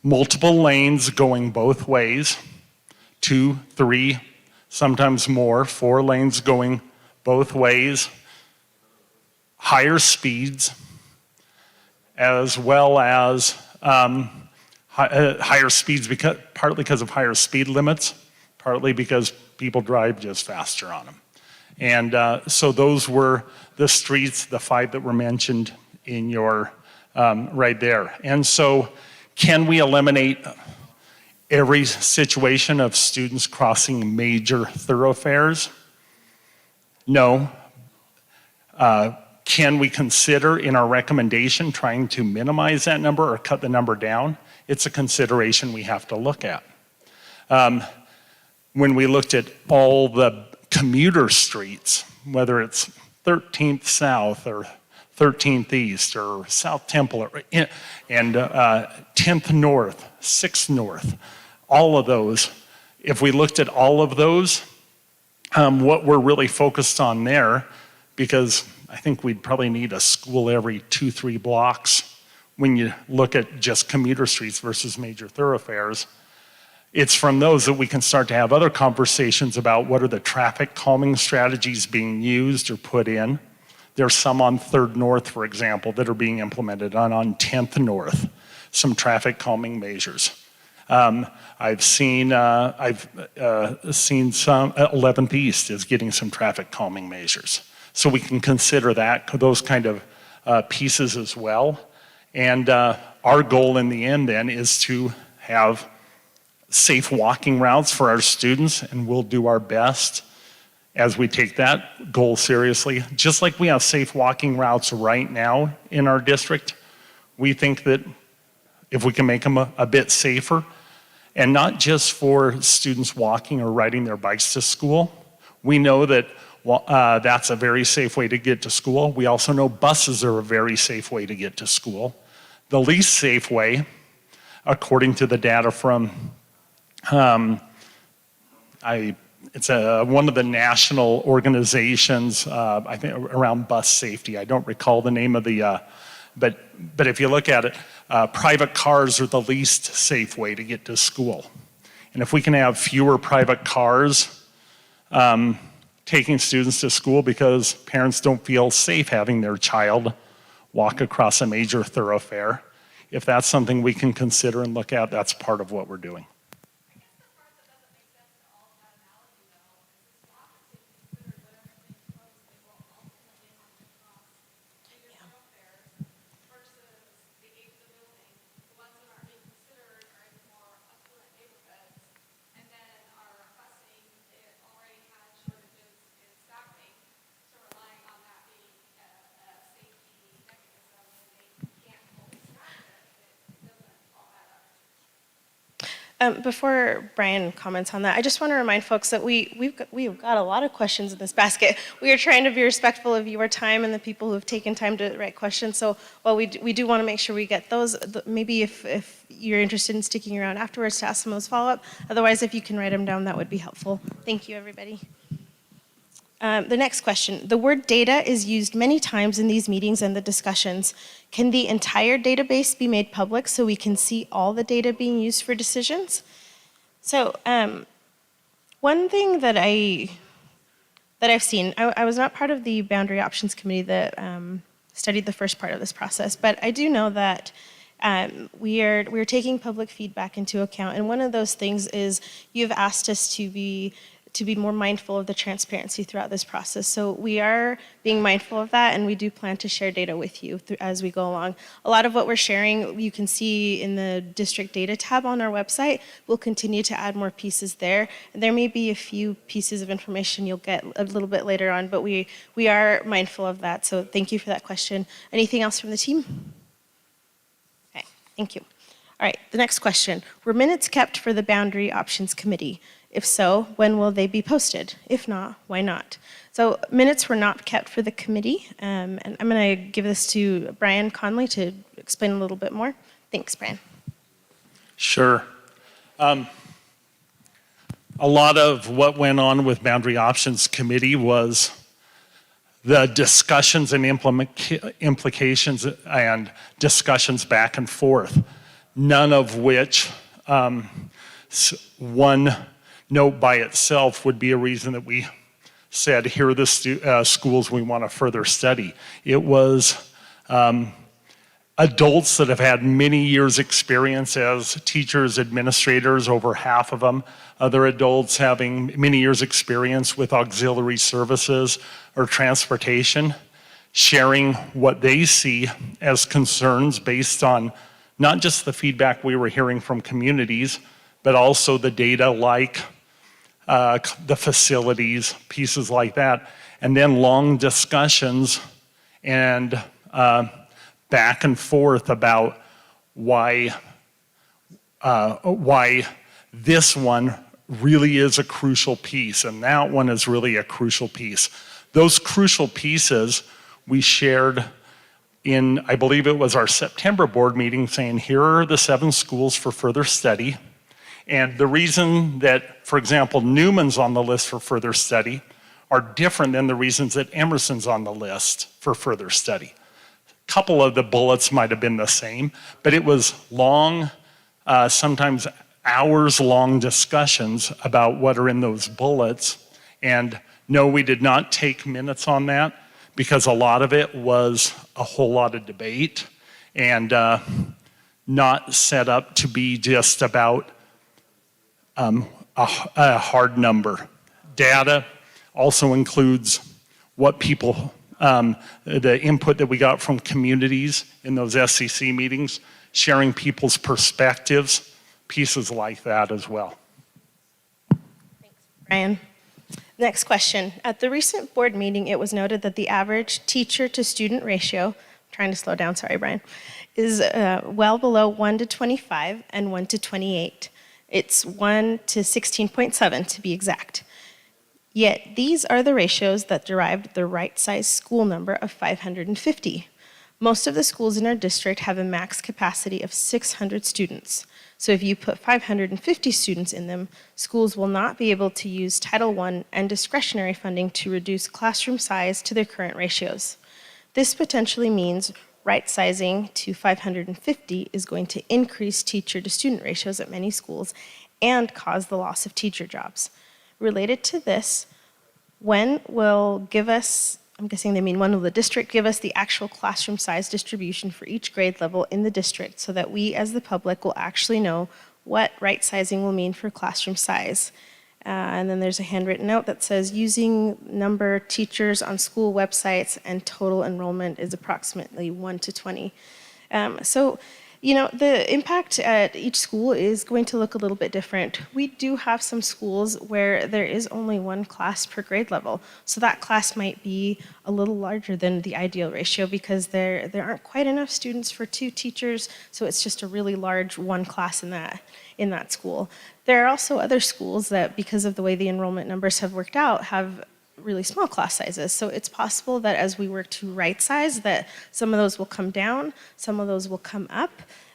Multiple lanes going both ways, 2, 3, sometimes more, 4 lanes going both ways, higher speeds, as well as higher speeds, partly because of higher speed limits, partly because people drive just faster on them. And so those were the streets, the 5 that were mentioned in your, right there. And so can we eliminate every situation of students crossing major thoroughfares? No. Can we consider in our recommendation trying to minimize that number or cut the number down? It's a consideration we have to look at. When we looked at all the commuter streets, whether it's 13th South or 13th East or South Temple and 10th North, 6th North, all of those, if we looked at all of those, what we're really focused on there, because I think we'd probably need a school every 2-3 blocks when you look at just commuter streets versus major thoroughfares. It's from those that we can start to have other conversations about what are the traffic calming strategies being used or put in. There's some on 3rd North, for example, that are being implemented on 10th North, some traffic calming measures. I've seen some 11th East is getting some traffic calming measures. So we can consider those kind of pieces as well. And our goal in the end then is to have safe walking routes for our students, and we'll do our best as we take that goal seriously. Just like we have safe walking routes right now in our district, we think that if we can make them a bit safer, and not just for students walking or riding their bikes to school, we know that that's a very safe way to get to school. We also know buses are a very safe way to get to school. The least safe way, according to the data from it's one of the national organizations, I think around bus safety. I don't recall the name of the, but if you look at it, private cars are the least safe way to get to school. And if we can have fewer private cars taking students to school because parents don't feel safe having their child walk across a major thoroughfare, if that's something we can consider and look at, that's part of what we're doing. Before Brian comments on that, I just want to remind folks that we've got a lot of questions in this basket. We are trying to be respectful of your time and the people who have taken time to write questions. So while we do want to make sure we get those, maybe if you're interested in sticking around afterwards to ask some of those follow-up. Otherwise, if you can write them down, that would be helpful. Thank you, everybody. The next question. The word data is used many times in these meetings and the discussions. Can the entire database be made public so we can see all the data being used for decisions? So one thing that I've seen, I was not part of the Boundary Options Committee that studied the first part of this process, but I do know that we're taking public feedback into account, and one of those things is you've asked us to be more mindful of the transparency throughout this process. So we are being mindful of that, and we do plan to share data with you as we go along. A lot of what we're sharing, you can see in the district data tab on our website. We'll continue to add more pieces there. There may be a few pieces of information you'll get a little bit later on, but we are mindful of that. So thank you for that question. Anything else from the team? Okay, thank you. All right, the next question. Were minutes kept for the Boundary Options Committee? If so, when will they be posted? If not, why not? So minutes were not kept for the committee, and I'm going to give this to Brian Conley to explain a little bit more. Thanks, Brian. Sure. A lot of what went on with Boundary Options Committee was the discussions and implications and discussions back and forth, none of which one note by itself would be a reason that we said, here are the schools we want to further study. It was adults that have had many years' experience as teachers, administrators, over half of them. Other adults having many years' experience with auxiliary services or transportation, sharing what they see as concerns based on not just the feedback we were hearing from communities, but also the data like the facilities, pieces like that, and then long discussions and back and forth about why this one really is a crucial piece and that one is really a crucial piece. Those crucial pieces we shared in, I believe it was our September board meeting, saying here are the 7 schools for further study. And the reason that, for example, Newman's on the list for further study are different than the reasons that Emerson's on the list for further study. A couple of the bullets might have been the same, but it was long, sometimes hours-long discussions about what are in those bullets. And no, we did not take minutes on that because a lot of it was a whole lot of debate and not set up to be just about a hard number. Data also includes what people, the input that we got from communities in those SCC meetings, sharing people's perspectives, pieces like that as well. Thanks, Brian. Next question. At the recent board meeting, it was noted that the average teacher to student ratio, I'm trying to slow down, sorry, Brian, is well below 1 to 25 and 1 to 28. It's 1 to 16.7 to be exact. Yet these are the ratios that derived the right-sized school number of 550. Most of the schools in our district have a max capacity of 600 students. So if you put 550 students in them, schools will not be able to use Title I and discretionary funding to reduce classroom size to their current ratios. This potentially means right-sizing to 550 is going to increase teacher to student ratios at many schools and cause the loss of teacher jobs. Related to this, when will the district give us the actual classroom size distribution for each grade level in the district so that we as the public will actually know what right sizing will mean for classroom size? And then there's a handwritten note that says using number teachers on school websites and total enrollment is approximately 1 to 20. So, you know, the impact at each school is going to look a little bit different. We do have some schools where there is only 1 class per grade level. So that class might be a little larger than the ideal ratio because there aren't quite enough students for 2 teachers. So it's just a really large 1 class in that school. There are also other schools that, because of the way the enrollment numbers have worked out, have really small class sizes. So it's possible that as we work to right size, that some of those will come down, some of those will come up.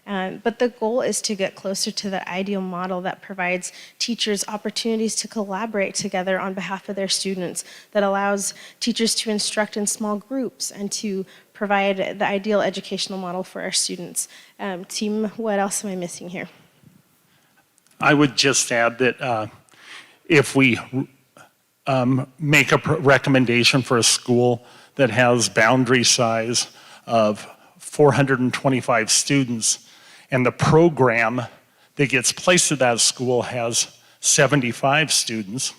But the goal is to get closer to the ideal model that provides teachers opportunities to collaborate together on behalf of their students, that allows teachers to instruct in small groups and to provide the ideal educational model for our students. Team, what else am I missing here? I would just add that if we make a recommendation for a school that has boundary size of 425 students and the program that gets placed at that school has 75 students,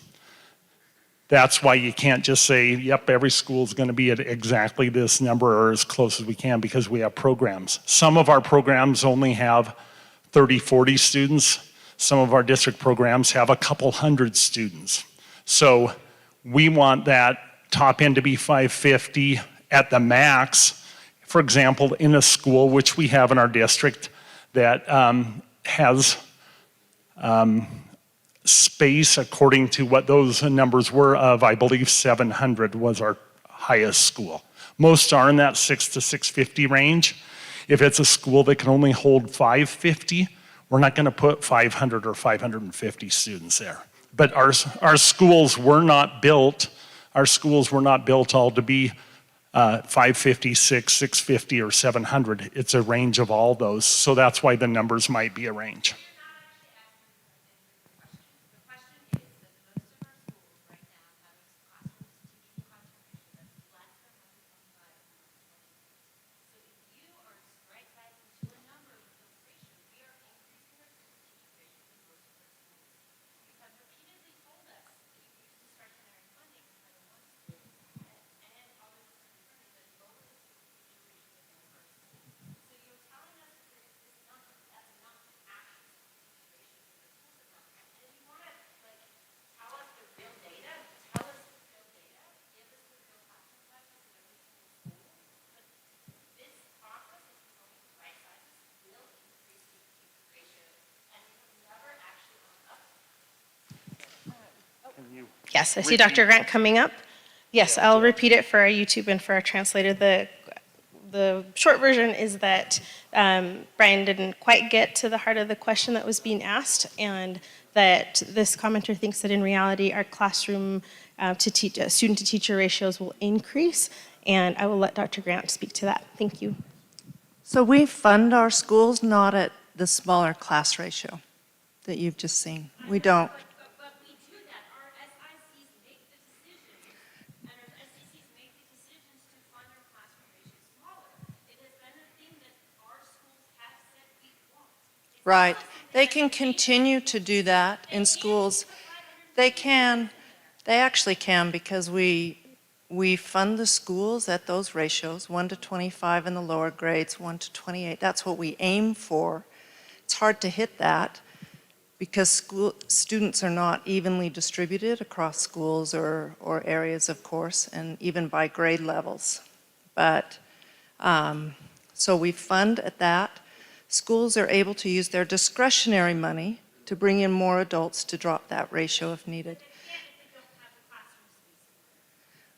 that's why you can't just say, yep, every school is going to be at exactly this number or as close as we can, because we have programs. Some of our programs only have 30, 40 students. Some of our district programs have a couple hundred students. So we want that top end to be 550 at the max. For example, in a school, which we have in our district, that has space according to what those numbers were of, I believe 700 was our highest school. Most are in that 6 to 650 range. If it's a school that can only hold 550, we're not going to put 500 or 550 students there. But our schools were not built all to be 550, 650, or 700. It's a range of all those. So that's why the numbers might be a range. Yes, I see Dr. Grant coming up. Yes, I'll repeat it for our YouTube and for our translator. The short version is that Brian didn't quite get to the heart of the question that was being asked, and that this commenter thinks that in reality our classroom student-to-teacher ratios will increase, and I will let Dr. Grant speak to that. Thank you. So we fund our schools not at the smaller class ratio that you've just seen. We don't. But we do that. Our SICs make the decisions, and our SICs make the decisions to fund our classroom ratios smaller. It has been a thing that our schools have said we want. Right. They can continue to do that in schools. They can. They actually can, because we fund the schools at those ratios, 1 to 25 in the lower grades, 1 to 28. That's what we aim for. It's hard to hit that because students are not evenly distributed across schools or areas, of course, and even by grade levels. But, so we fund at that. Schools are able to use their discretionary money to bring in more adults to drop that ratio if needed.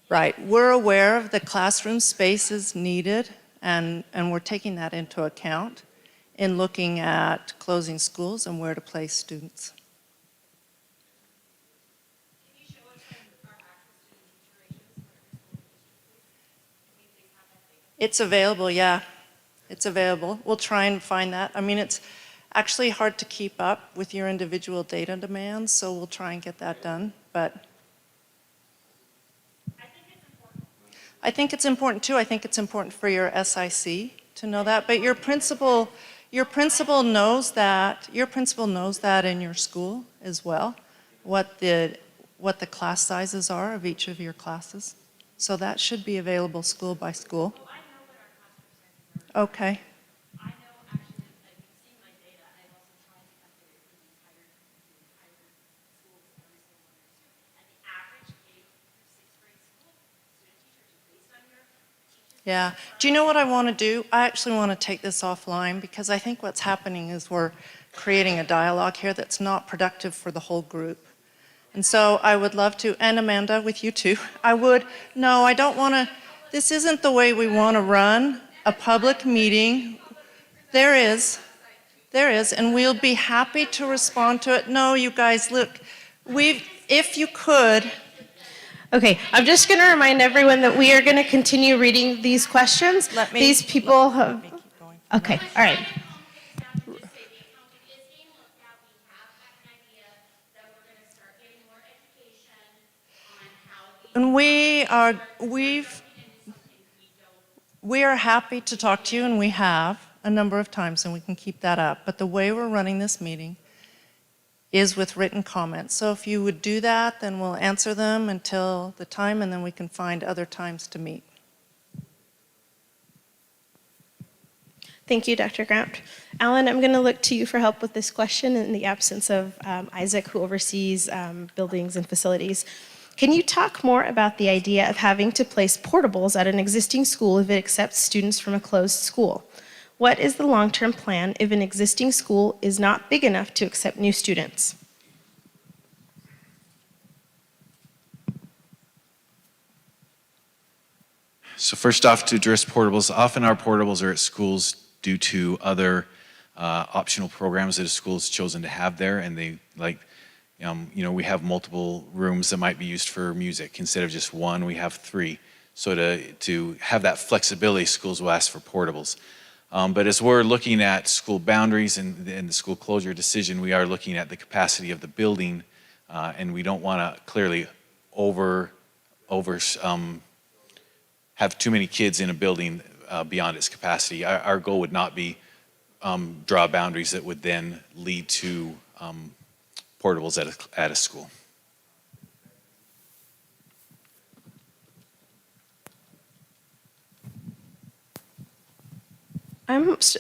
Right. We're aware of the classroom spaces needed, and we're taking that into account in looking at closing schools and where to place students. Can you show us our actual student teacher ratios for every school in the district, please? Can we please have that data? It's available, yeah. It's available. We'll try and find that. I mean, it's actually hard to keep up with your individual data demands, so we'll try and get that done. But I think it's important too. I think it's important for your SIC to know that. But your principal knows that. Your principal knows that in your school as well, what the class sizes are of each of your classes. So that should be available school by school. Oh, I know what our classroom sizes are. Okay. I know actually, like, you've seen my data. I've also tried to update it for the entire schools, every single one there too. And the average K through sixth grade school student teachers, based on your teachers. Yeah. Do you know what I want to do? I actually want to take this offline because I think what's happening is we're creating a dialogue here that's not productive for the whole group. And so I would love to, and Amanda, with you too, no, I don't want to, this isn't the way we want to run a public meeting. There is, and we'll be happy to respond to it. No, you guys, look, if you could. Okay, I'm just going to remind everyone that we are going to continue reading these questions. These people have, okay, all right. And we are happy to talk to you, and we have a number of times, and we can keep that up. But the way we're running this meeting is with written comments. So if you would do that, then we'll answer them until the time, and then we can find other times to meet. Thank you, Dr. Grant. Alan, I'm going to look to you for help with this question in the absence of Isaac, who oversees buildings and facilities. Can you talk more about the idea of having to place portables at an existing school if it accepts students from a closed school? What is the long-term plan if an existing school is not big enough to accept new students? So first off, to address portables, often our portables are at schools due to other optional programs that a school has chosen to have there, and they we have multiple rooms that might be used for music. Instead of just one, we have 3. So to have that flexibility, schools will ask for portables. But as we're looking at school boundaries and the school closure decision, we are looking at the capacity of the building, and we don't want to clearly have too many kids in a building beyond its capacity. Our goal would not be draw boundaries that would then lead to portables at a school.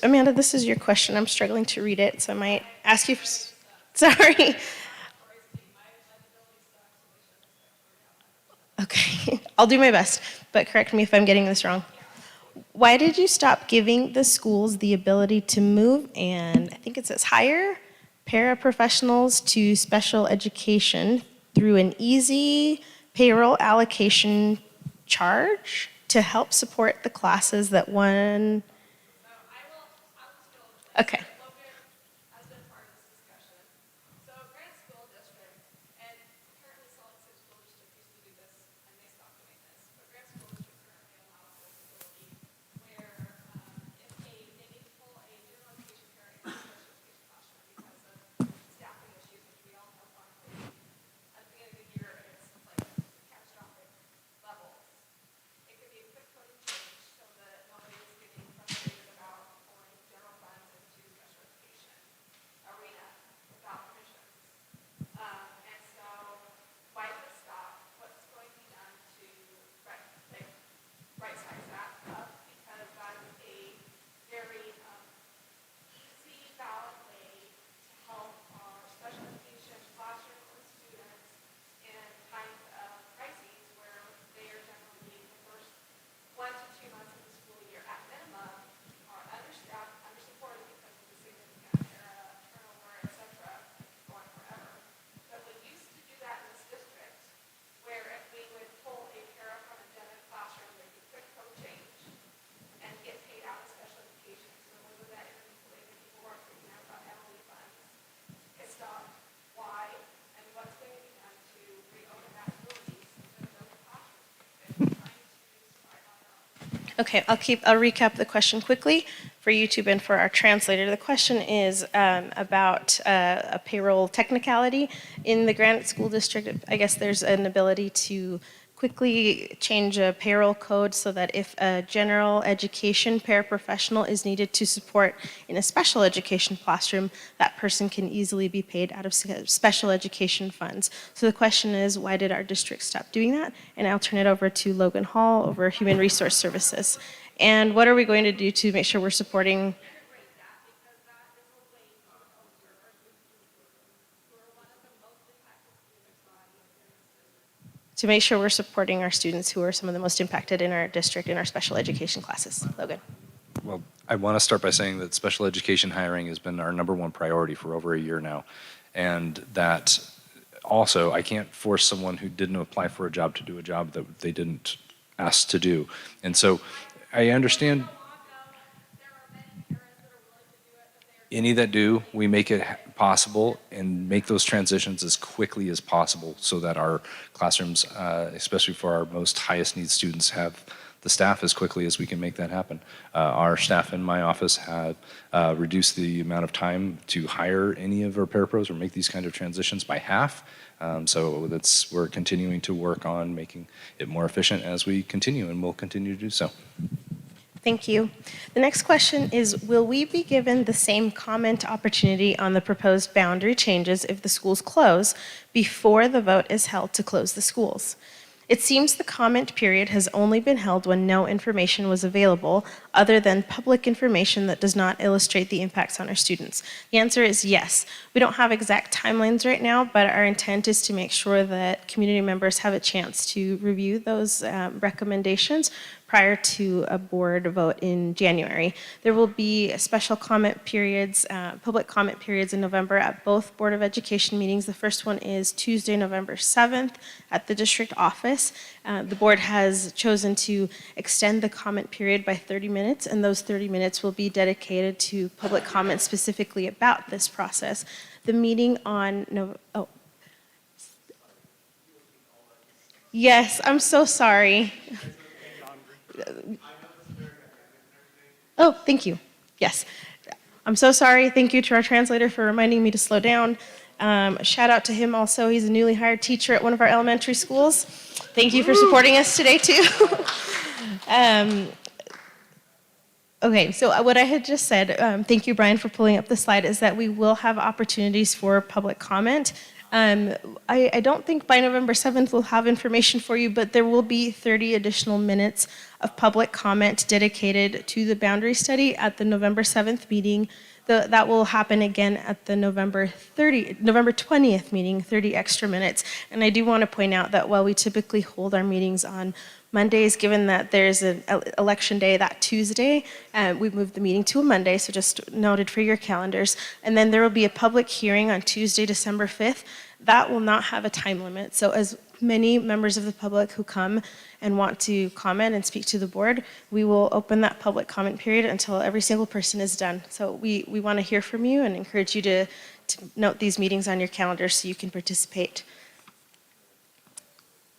Amanda, this is your question. I'm struggling to read it, so I might ask you for, sorry. Okay, I'll do my best, but correct me if I'm getting this wrong. Why did you stop giving the schools the ability to move, and I think it says hire paraprofessionals to special education through an easy payroll allocation charge to help support the classes that one. Okay. Has been part of this discussion. So Grant School District, and currently Salt Lake City School District used to do this, and they stopped doing this. But Grant School District currently allows flexibility where if they need to pull a general education parent in a special education classroom because of staffing issues, which we all know chronically, at the beginning of the year, it's like catastrophic levels. It could be a quick coding change so that nobody is getting frustrated about pulling general funds into special education arena without permissions. And so, why did it stop? What's going to be done to right-size that up? Because that is a very easy, valid way to help our special education classroom students in times of crises where they are generally the first 1 to 2 months of the school year at minimum are understaffed, undersupported because of the significant turnover, et cetera, going forever. But we used to do that in this district, where if we would pull a para from a gen ed classroom, they could quick code change and get paid out of special education. So whether that intermediate people weren't freaking out about Emily funds, it stopped. Why? And what's going to be done to reopen that ability so that those classrooms can fit trying to survive on their own? Okay, I'll recap the question quickly for YouTube and for our translator. The question is about a payroll technicality. In the Granite School District, I guess there's an ability to quickly change a payroll code so that if a general education paraprofessional is needed to support in a special education classroom, that person can easily be paid out of special education funds. So the question is, why did our district stop doing that? And I'll turn it over to Logan Hall over Human Resource Services. And what are we going to do to make sure we're supporting? To make sure we're supporting our students who are some of the most impacted in our district in our special education classes. Logan. Well, I want to start by saying that special education hiring has been our #1 priority for over a year now. And that also, I can't force someone who didn't apply for a job to do a job that they didn't ask to do. And so I understand any that do, we make it possible and make those transitions as quickly as possible so that our classrooms, especially for our most highest need students, have the staff as quickly as we can make that happen. Our staff in my office had reduced the amount of time to hire any of our parapros or make these kind of transitions by half. So we're continuing to work on making it more efficient as we continue, and we'll continue to do so. Thank you. The next question is, will we be given the same comment opportunity on the proposed boundary changes if the schools close before the vote is held to close the schools? It seems the comment period has only been held when no information was available other than public information that does not illustrate the impacts on our students. The answer is yes. We don't have exact timelines right now, but our intent is to make sure that community members have a chance to review those recommendations prior to a board vote in January. There will be special comment periods, public comment periods in November at both Board of Education meetings. The first one is Tuesday, November 7th at the district office. The board has chosen to extend the comment period by 30 minutes, and those 30 minutes will be dedicated to public comment specifically about this process. The meeting on Yes, I'm so sorry. Oh, thank you. Yes. I'm so sorry. Thank you to our translator for reminding me to slow down. Shout out to him also. He's a newly hired teacher at one of our elementary schools. Thank you for supporting us today, too. Okay, so what I had just said, thank you, Brian, for pulling up the slide, is that we will have opportunities for public comment. I don't think by November 7th we'll have information for you, but there will be 30 additional minutes of public comment dedicated to the boundary study at the November 7th meeting. That will happen again at the November 20th meeting, 30 extra minutes. And I do want to point out that while we typically hold our meetings on Mondays, given that there's an election day that Tuesday, we moved the meeting to a Monday, so just noted for your calendars. And then there will be a public hearing on Tuesday, December 5th. That will not have a time limit. So as many members of the public who come and want to comment and speak to the board, we will open that public comment period until every single person is done. So we want to hear from you and encourage you to note these meetings on your calendar so you can participate.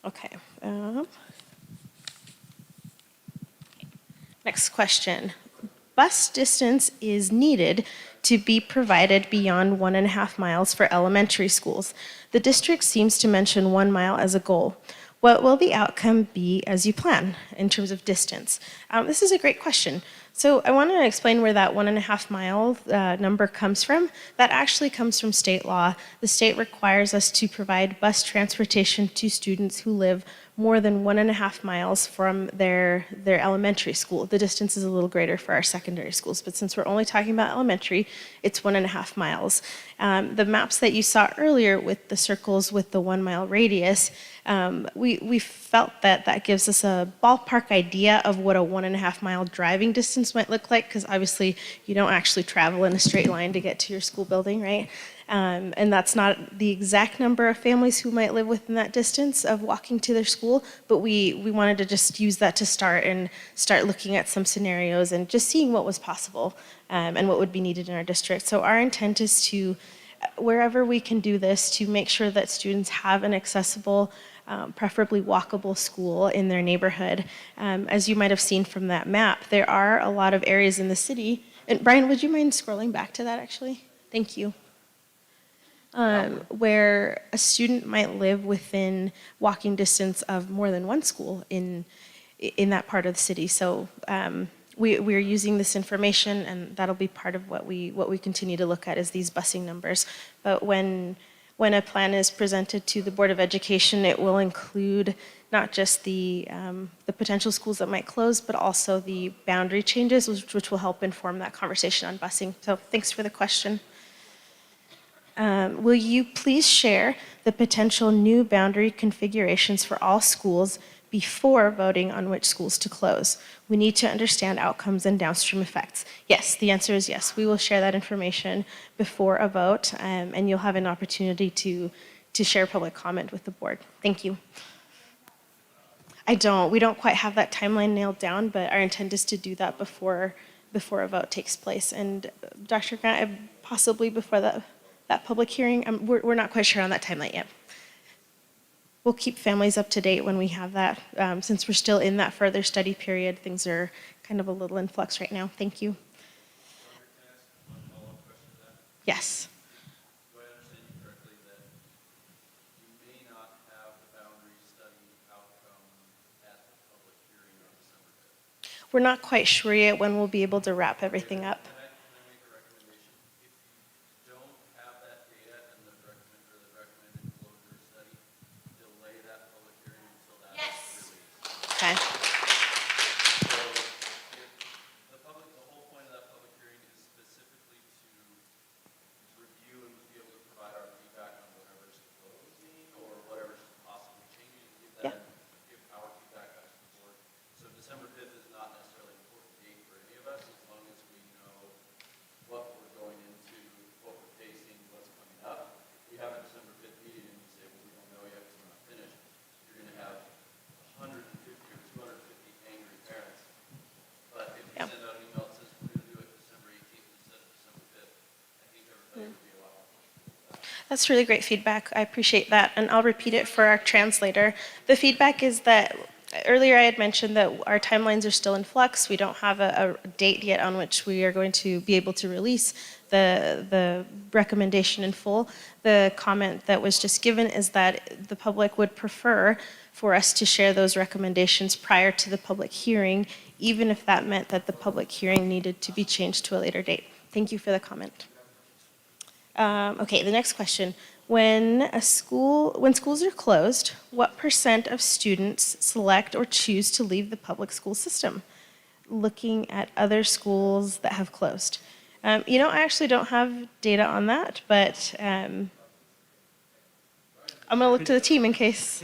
Okay. Next question. Bus distance is needed to be provided beyond 1.5 miles for elementary schools. The district seems to mention 1 mile as a goal. What will the outcome be as you plan in terms of distance? This is a great question. So I want to explain where that 1.5 mile number comes from. That actually comes from state law. The state requires us to provide bus transportation to students who live more than 1.5 miles from their elementary school. The distance is a little greater for our secondary schools, but since we're only talking about elementary, it's 1.5 miles. The maps that you saw earlier with the circles with the 1 mile radius, we felt that that gives us a ballpark idea of what a 1.5 mile driving distance might look like, because obviously you don't actually travel in a straight line to get to your school building, right? And that's not the exact number of families who might live within that distance of walking to their school, but we wanted to just use that to start looking at some scenarios and just seeing what was possible and what would be needed in our district. So our intent is to, wherever we can do this, to make sure that students have an accessible, preferably walkable school in their neighborhood. As you might have seen from that map, there are a lot of areas in the city, and Brian, would you mind scrolling back to that actually? Thank you. Where a student might live within walking distance of more than one school in that part of the city. So we're using this information, and that'll be part of what we continue to look at is these busing numbers. But when a plan is presented to the Board of Education, it will include not just the potential schools that might close, but also the boundary changes, which will help inform that conversation on busing. So thanks for the question. Will you please share the potential new boundary configurations for all schools before voting on which schools to close? We need to understand outcomes and downstream effects. Yes, the answer is yes. We will share that information before a vote, and you'll have an opportunity to share public comment with the board. Thank you. We don't quite have that timeline nailed down, but our intent is to do that before a vote takes place. And Dr. Grant, possibly before that public hearing, we're not quite sure on that timeline yet. We'll keep families up to date when we have that. Since we're still in that further study period, things are kind of a little in flux right now. Thank you. Yes. Do I understand you correctly that you may not have the boundary study outcome at the public hearing on December 5th? We're not quite sure yet when we'll be able to wrap everything up. Can I make a recommendation? If you don't have that data and the recommended closure study, delay that public hearing until that is released. Okay. So if the whole point of that public hearing is specifically to review and be able to provide our feedback on whatever's closing or whatever's possibly changing, give our feedback back to the board. So December 5th is not necessarily an important date for any of us, as long as we know what we're going into, what we're facing, what's coming up. If we have a December 5th meeting and you say, well, we don't know yet because we're not finished, you're going to have 150 or 250 angry parents. But if you send out an email that says we're going to do it December 18th instead of December 5th, I think everybody would be a lot more comfortable with that. That's really great feedback. I appreciate that. And I'll repeat it for our translator. The feedback is that earlier I had mentioned that our timelines are still in flux. We don't have a date yet on which we are going to be able to release the recommendation in full. The comment that was just given is that the public would prefer for us to share those recommendations prior to the public hearing, even if that meant that the public hearing needed to be changed to a later date. Thank you for the comment. Okay, the next question. When schools are closed, what % of students select or choose to leave the public school system? Looking at other schools that have closed. I actually don't have data on that, but I'm going to look to the team in case.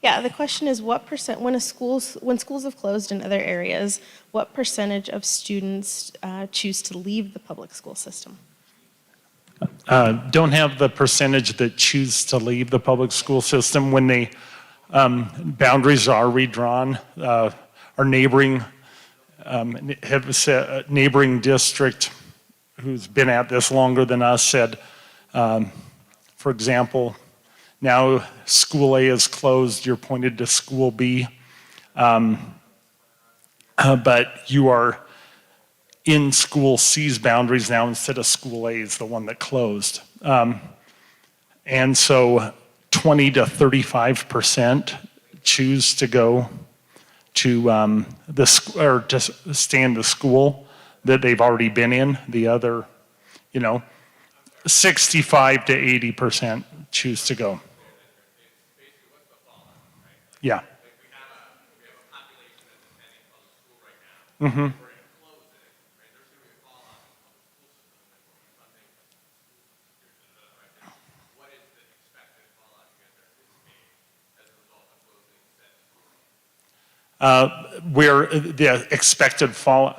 Yeah, the question is what % when schools have closed in other areas, what % of students choose to leave the public school system? don't have the percentage that choose to leave the public school system when they boundaries are redrawn. Our neighboring neighboring district, who's been at this longer than us, said, for example, now school A is closed, you're pointed to school B, but you are in school C's boundaries now instead of school A is the one that closed. And so 20 to 35% choose to go to or to stay in the school that they've already been in. The other, 65 to 80% choose to go. Yeah. Mm-hmm. Where the expected fallout.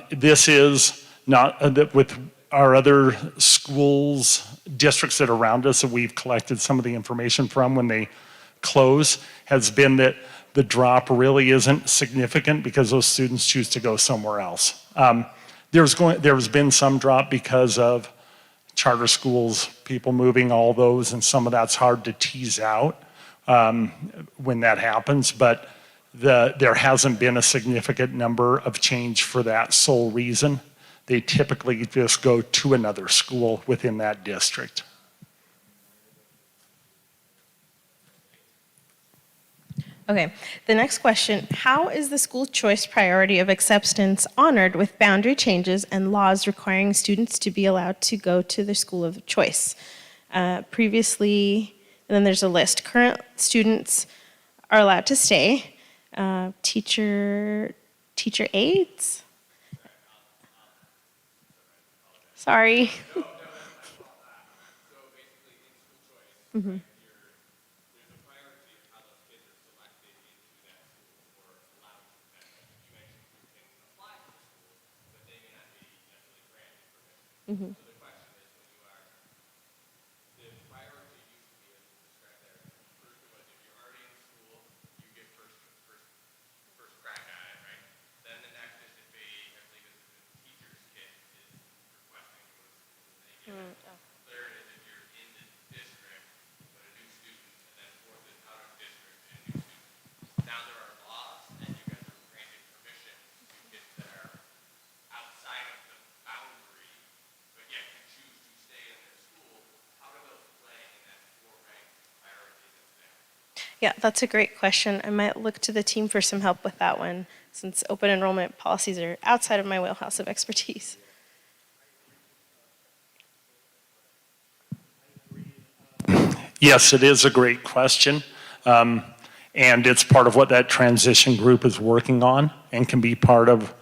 This is not with our other schools, districts that are around us that we've collected some of the information from when they close, has been that the drop really isn't significant because those students choose to go somewhere else. There's been some drop because of charter schools, people moving, all those, and some of that's hard to tease out when that happens, but there hasn't been a significant number of change for that sole reason. They typically just go to another school within that district. Okay, the next question, how is the school choice priority of acceptance honored with boundary changes and laws requiring students to be allowed to go to their school of choice? Previously, and then there's a list. Current students are allowed to stay. Teacher aides? Sorry. Mm-hmm. Mm-hmm. Yeah, that's a great question. I might look to the team for some help with that one, since open enrollment policies are outside of my wheelhouse of expertise. Yes, it is a great question. And it's part of what that transition group is working on and can be part of,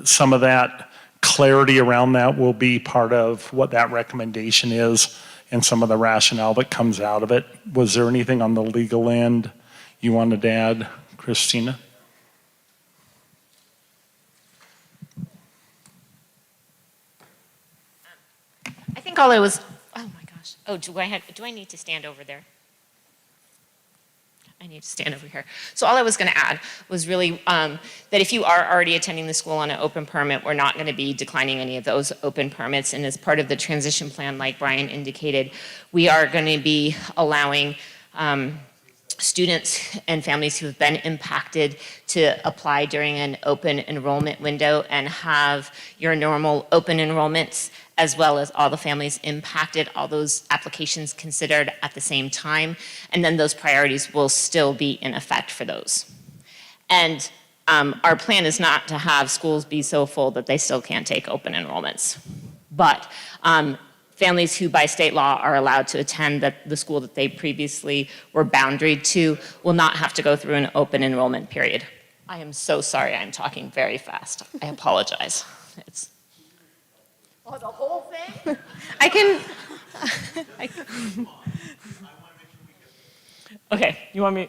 some of that clarity around that will be part of what that recommendation is and some of the rationale that comes out of it. Was there anything on the legal end you wanted to add, Christina? I think all I was, oh my gosh. Oh, do I need to stand over there? I need to stand over here. So all I was going to add was really that if you are already attending the school on an open permit, we're not going to be declining any of those open permits. And as part of the transition plan, like Brian indicated, we are going to be allowing students and families who have been impacted to apply during an open enrollment window and have your normal open enrollments, as well as all the families impacted, all those applications considered at the same time, and then those priorities will still be in effect for those. And our plan is not to have schools be so full that they still can't take open enrollments. But families who by state law are allowed to attend the school that they previously were boundaried to will not have to go through an open enrollment period. I am so sorry, I'm talking very fast. I apologize. Oh, the whole thing? I can. Okay, you want me?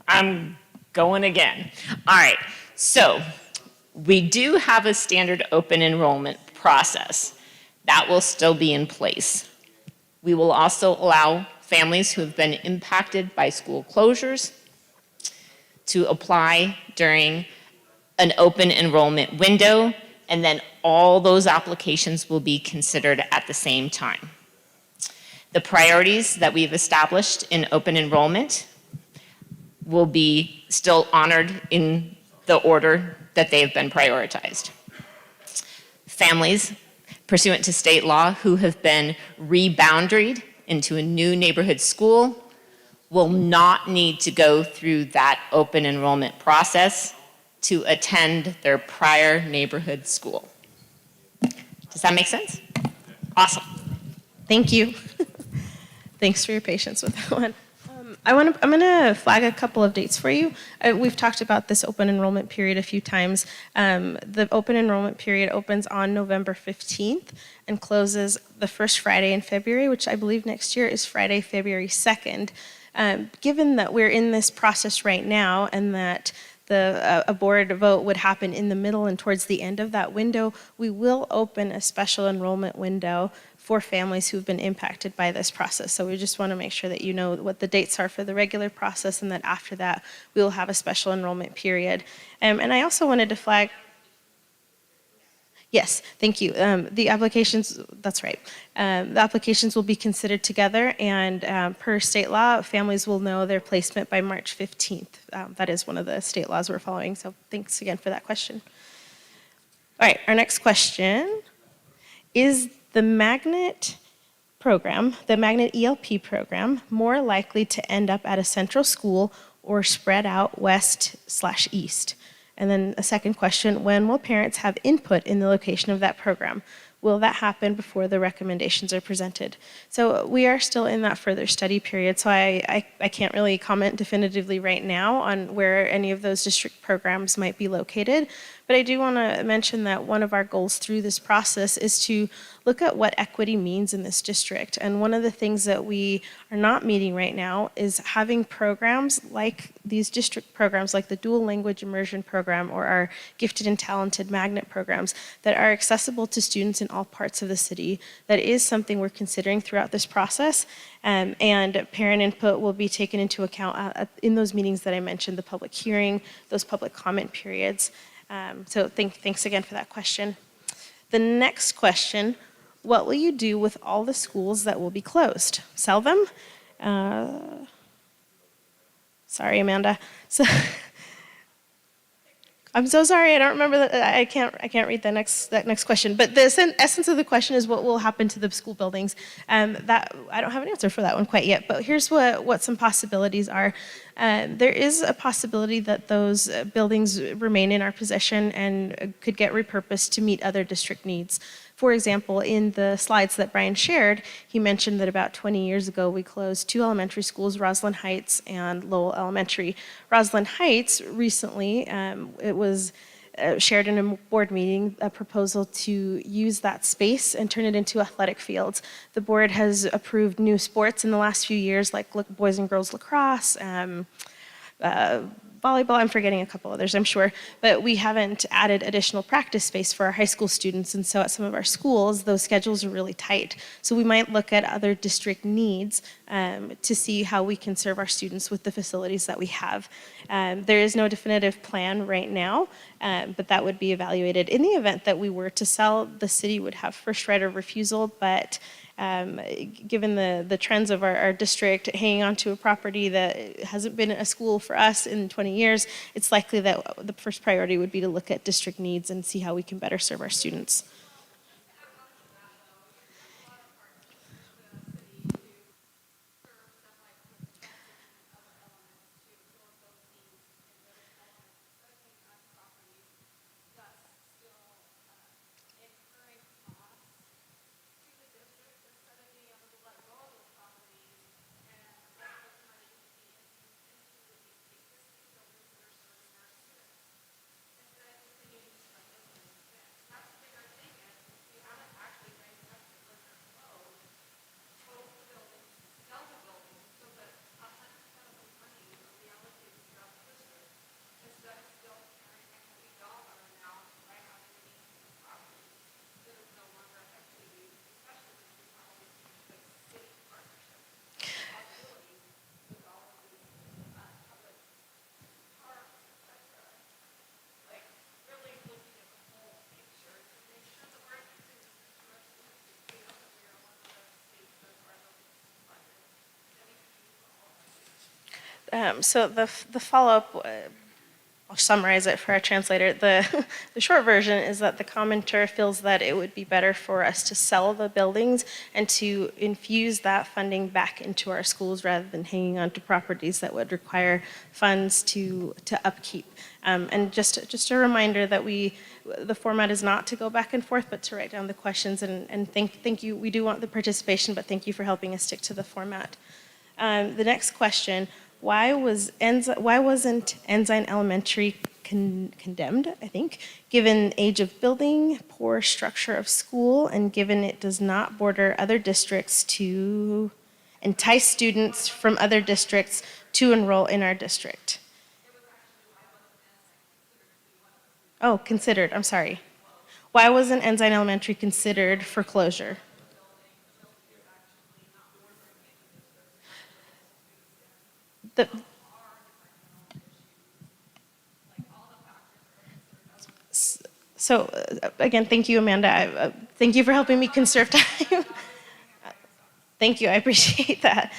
I'm going again. All right, so we do have a standard open enrollment process. That will still be in place. We will also allow families who have been impacted by school closures to apply during an open enrollment window, and then all those applications will be considered at the same time. The priorities that we've established in open enrollment will be still honored in the order that they have been prioritized. Families pursuant to state law who have been reboundaried into a new neighborhood school will not need to go through that open enrollment process to attend their prior neighborhood school. Does that make sense? Awesome. Thank you. Thanks for your patience with that one. I'm going to flag a couple of dates for you. We've talked about this open enrollment period a few times. The open enrollment period opens on November 15th and closes the first Friday in February, which I believe next year is Friday, February 2nd. Given that we're in this process right now and that a board vote would happen in the middle and towards the end of that window, we will open a special enrollment window for families who've been impacted by this process. So we just want to make sure that you know what the dates are for the regular process, and that after that, we will have a special enrollment period. And I also wanted to flag, yes, thank you. The applications, that's right. The applications will be considered together, and per state law, families will know their placement by March 15th. That is one of the state laws we're following, so thanks again for that question. All right, our next question is the Magnet program, the Magnet ELP program, more likely to end up at a central school or spread out west/east? And then a second question, when will parents have input in the location of that program? Will that happen before the recommendations are presented? So we are still in that further study period, so I can't really comment definitively right now on where any of those district programs might be located. But I do want to mention that one of our goals through this process is to look at what equity means in this district. And one of the things that we are not meeting right now is having programs like these district programs, like the dual language immersion program or our gifted and talented magnet programs, that are accessible to students in all parts of the city. That is something we're considering throughout this process. And parent input will be taken into account in those meetings that I mentioned, the public hearing, those public comment periods. So thanks again for that question. The next question, what will you do with all the schools that will be closed? Sell them? Sorry, Amanda. So I'm so sorry, I don't remember I can't read that next question. But the essence of the question is what will happen to the school buildings. That I don't have an answer for that one quite yet, but here's what some possibilities are. There is a possibility that those buildings remain in our possession and could get repurposed to meet other district needs. For example, in the slides that Brian shared, he mentioned that about 20 years ago we closed 2 elementary schools, Roslyn Heights and Lowell Elementary. Roslyn Heights recently, it was shared in a board meeting, a proposal to use that space and turn it into athletic fields. The board has approved new sports in the last few years, like boys and girls lacrosse, volleyball, I'm forgetting a couple others, I'm sure, but we haven't added additional practice space for our high school students, and so at some of our schools, those schedules are really tight. So we might look at other district needs to see how we can serve our students with the facilities that we have. There is no definitive plan right now, but that would be evaluated. In the event that we were to sell, the city would have first right of refusal, but given the trends of our district, hanging on to a property that hasn't been a school for us in 20 years, it's likely that the first priority would be to look at district needs and see how we can better serve our students. So the follow-up, I'll summarize it for our translator. The short version is that the commenter feels that it would be better for us to sell the buildings and to infuse that funding back into our schools rather than hanging on to properties that would require funds to upkeep. And just a reminder that the format is not to go back and forth, but to write down the questions. And thank you. We do want the participation, but thank you for helping us stick to the format. The next question. Why wasn't Ensign Elementary condemned, I think, given age of building, poor structure of school, and given it does not border other districts to entice students from other districts to enroll in our district? Oh, considered, I'm sorry. Why wasn't Ensign Elementary considered for closure? So again, thank you, Amanda. Thank you for helping me conserve time. Thank you, I appreciate that.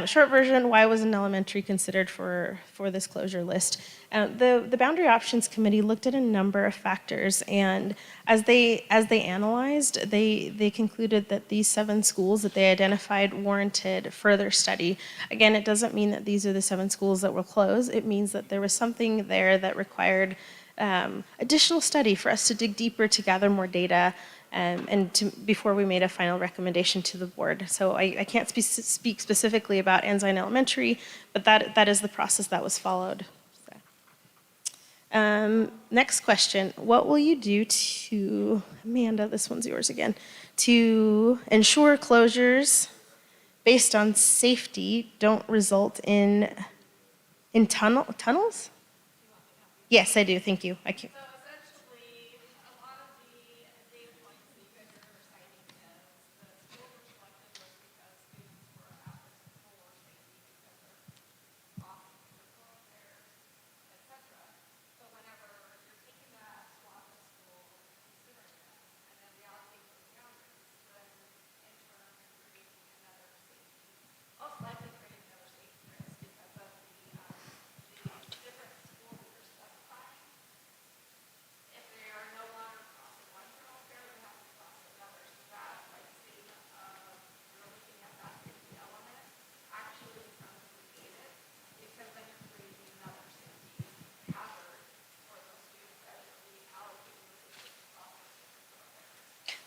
Short version, why wasn't elementary considered for this closure list? The Boundary Options Committee looked at a number of factors, and as they analyzed, they concluded that these 7 schools that they identified warranted further study. Again, it doesn't mean that these are the 7 schools that will close. It means that there was something there that required additional study for us to dig deeper, to gather more data, before we made a final recommendation to the board. So I can't speak specifically about Ensign Elementary, but that is the process that was followed. So. Next question. What will you do to, Amanda, this one's yours again, to ensure closures based on safety don't result in tunnels? Yes, I do. Thank you. I can't.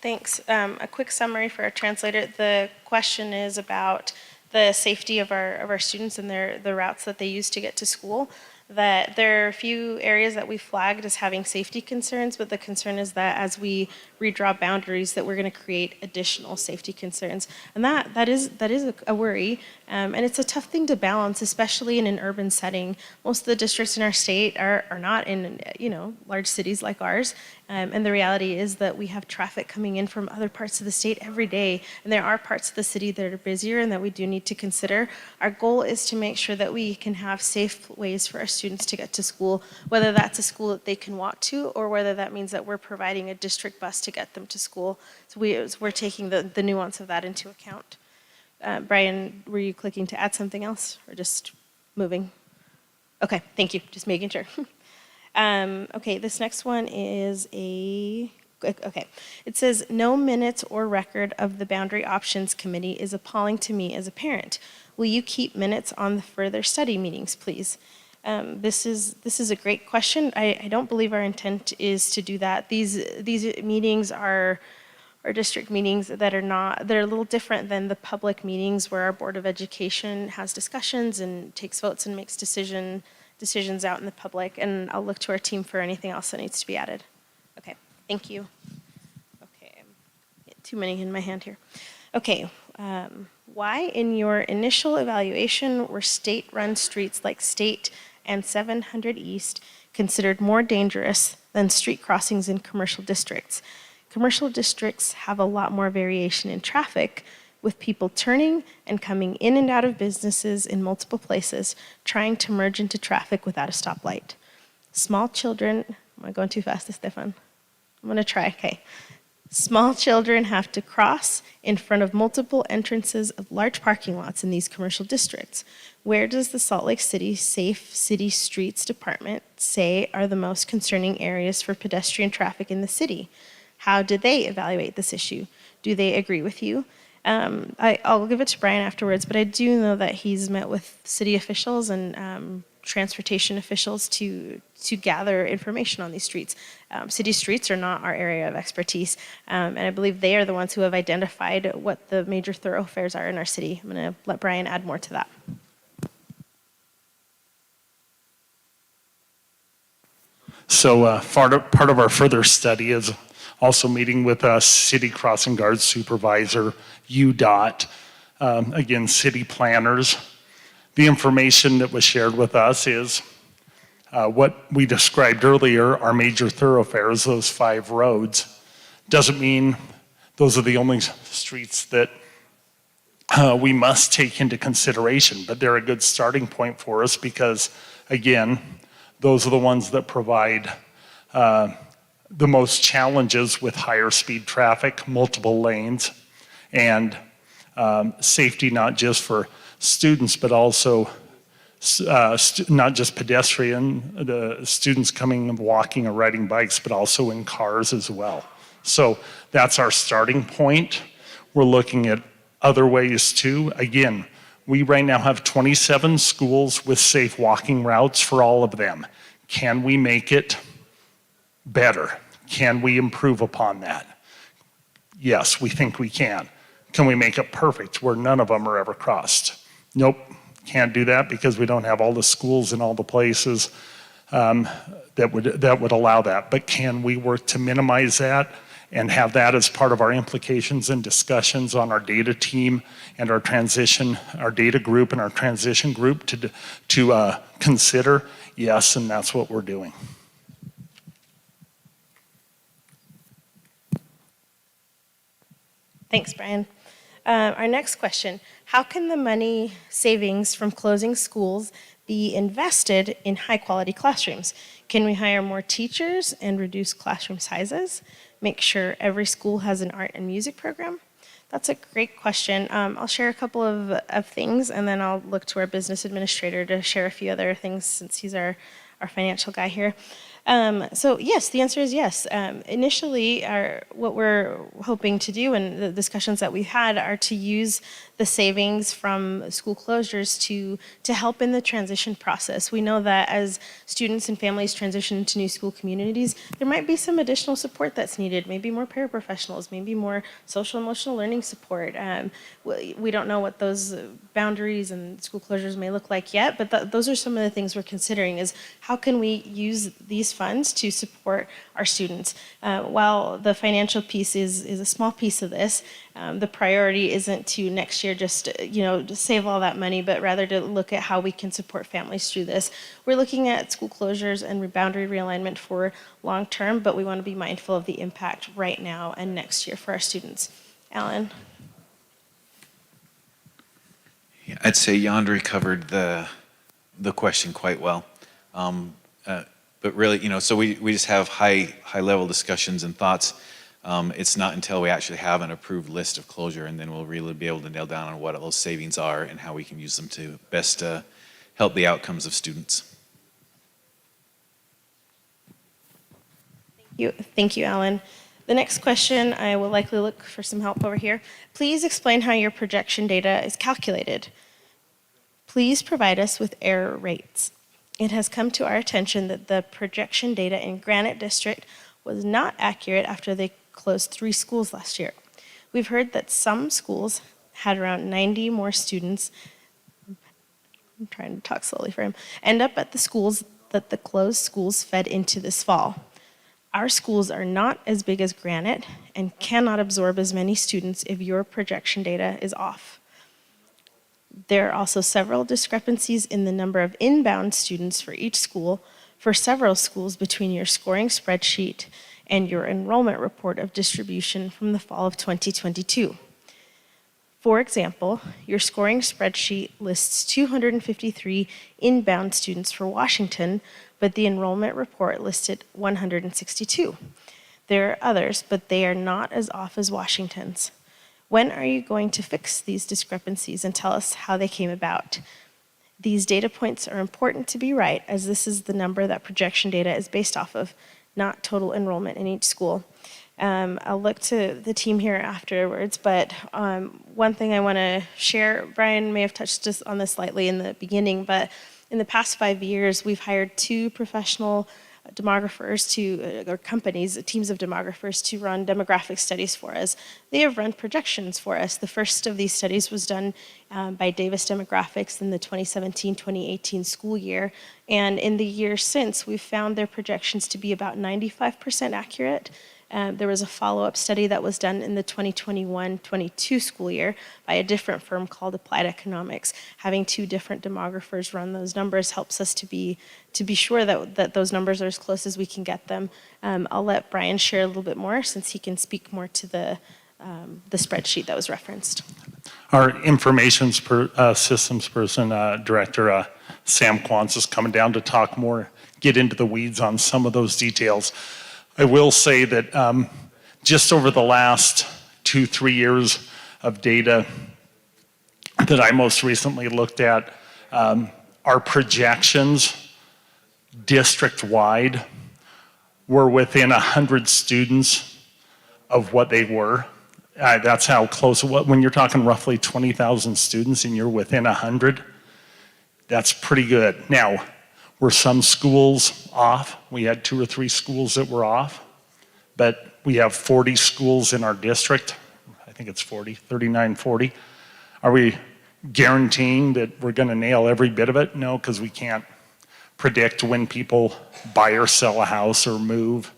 Thanks. A quick summary for our translator. The question is about the safety of our students and the routes that they use to get to school. That there are a few areas that we flagged as having safety concerns, but the concern is that as we redraw boundaries, that we're going to create additional safety concerns, and that is a worry, and it's a tough thing to balance, especially in an urban setting. Most of the districts in our state are not in large cities like ours, and the reality is that we have traffic coming in from other parts of the state every day, and there are parts of the city that are busier and that we do need to consider. Our goal is to make sure that we can have safe ways for our students to get to school, whether that's a school that they can walk to or whether that means that we're providing a district bus to get them to school. So we're taking the nuance of that into account. Brian, were you clicking to add something else or just moving? Okay, thank you, just making sure. Okay, this next one is okay. It says, no minutes or record of the Boundary Options Committee is appalling to me as a parent. Will you keep minutes on the further study meetings, please? This is a great question. I don't believe our intent is to do that. These meetings are district meetings that they're a little different than the public meetings where our Board of Education has discussions and takes votes and makes decisions out in the public, and I'll look to our team for anything else that needs to be added. Okay, thank you. Okay, too many in my hand here. Okay, why in your initial evaluation were state-run streets like State and 700 East considered more dangerous than street crossings in commercial districts? Commercial districts have a lot more variation in traffic, with people turning and coming in and out of businesses in multiple places, trying to merge into traffic without a stoplight. Small children, am I going too fast, Stefan? I'm gonna try, okay. Small children have to cross in front of multiple entrances of large parking lots in these commercial districts. Where does the Salt Lake City Safe City Streets Department say are the most concerning areas for pedestrian traffic in the city? How did they evaluate this issue? Do they agree with you? I'll give it to Brian afterwards, but I do know that he's met with city officials and transportation officials to gather information on these streets. City streets are not our area of expertise, and I believe they are the ones who have identified what the major thoroughfares are in our city. I'm going to let Brian add more to that. So part of our further study is also meeting with a city crossing guard supervisor, UDOT, again, city planners. The information that was shared with us is what we described earlier, our major thoroughfares, those 5 roads. Doesn't mean those are the only streets that we must take into consideration, but they're a good starting point for us because, again, those are the ones that provide the most challenges with higher speed traffic, multiple lanes, and safety not just for students, but also not just pedestrian, the students coming and walking or riding bikes, but also in cars as well. So that's our starting point. We're looking at other ways too. Again, we right now have 27 schools with safe walking routes for all of them. Can we make it better? Can we improve upon that? Yes, we think we can. Can we make it perfect where none of them are ever crossed? Nope, can't do that because we don't have all the schools in all the places that would allow that. But can we work to minimize that and have that as part of our implications and discussions on our data team and our data group and our transition group to consider? Yes, and that's what we're doing. Thanks, Brian. Our next question, how can the money savings from closing schools be invested in high-quality classrooms? Can we hire more teachers and reduce classroom sizes? Make sure every school has an art and music program? That's a great question. I'll share a couple of things, and then I'll look to our business administrator to share a few other things since he's our financial guy here. So yes, the answer is yes. Initially, what we're hoping to do and the discussions that we've had are to use the savings from school closures to help in the transition process. We know that as students and families transition to new school communities, there might be some additional support that's needed, maybe more paraprofessionals, maybe more social emotional learning support. We don't know what those boundaries and school closures may look like yet, but those are some of the things we're considering is how can we use these funds to support our students. While the financial piece is a small piece of this, the priority isn't to next year just to save all that money, but rather to look at how we can support families through this. We're looking at school closures and boundary realignment for long term, but we want to be mindful of the impact right now and next year for our students. Alan? Yeah, I'd say Yandri covered the question quite well. But really, so we just have high level discussions and thoughts. It's not until we actually have an approved list of closure, and then we'll really be able to nail down on what those savings are and how we can use them to best help the outcomes of students. Thank you, Alan. The next question, I will likely look for some help over here. Please explain how your projection data is calculated. Please provide us with error rates. It has come to our attention that the projection data in Granite District was not accurate after they closed 3 schools last year. We've heard that some schools had around 90 more students, I'm trying to talk slowly for him, end up at the schools that the closed schools fed into this fall. Our schools are not as big as Granite and cannot absorb as many students if your projection data is off. There are also several discrepancies in the number of inbound students for each school for several schools between your scoring spreadsheet and your enrollment report of distribution from the fall of 2022. For example, your scoring spreadsheet lists 253 inbound students for Washington, but the enrollment report listed 162. There are others, but they are not as off as Washington's. When are you going to fix these discrepancies and tell us how they came about? These data points are important to be right, as this is the number that projection data is based off of, not total enrollment in each school. I'll look to the team here afterwards, but one thing I want to share, Brian may have touched on this slightly in the beginning, but in the past 5 years, we've hired 2 professional demographers or companies, teams of demographers to run demographic studies for us. They have run projections for us. The first of these studies was done by Davis Demographics in the 2017-2018 school year. And in the years since, we've found their projections to be about 95% accurate. There was a follow-up study that was done in the 2021-22 school year by a different firm called Applied Economics. Having 2 different demographers run those numbers helps us to be sure that those numbers are as close as we can get them. I'll let Brian share a little bit more since he can speak more to the spreadsheet that was referenced. Our information systems person, Director Sam Quantz, is coming down to talk more, get into the weeds on some of those details. I will say that just over the last 2-3 years of data that I most recently looked at, our projections district-wide were within 100 students of what they were. That's how close it was. When you're talking roughly 20,000 students and you're within 100, that's pretty good. Now, were some schools off? We had 2 or 3 schools that were off, but we have 40 schools in our district. I think it's 40, 39, 40. Are we guaranteeing that we're gonna nail every bit of it? No, because we can't predict when people buy or sell a house or move,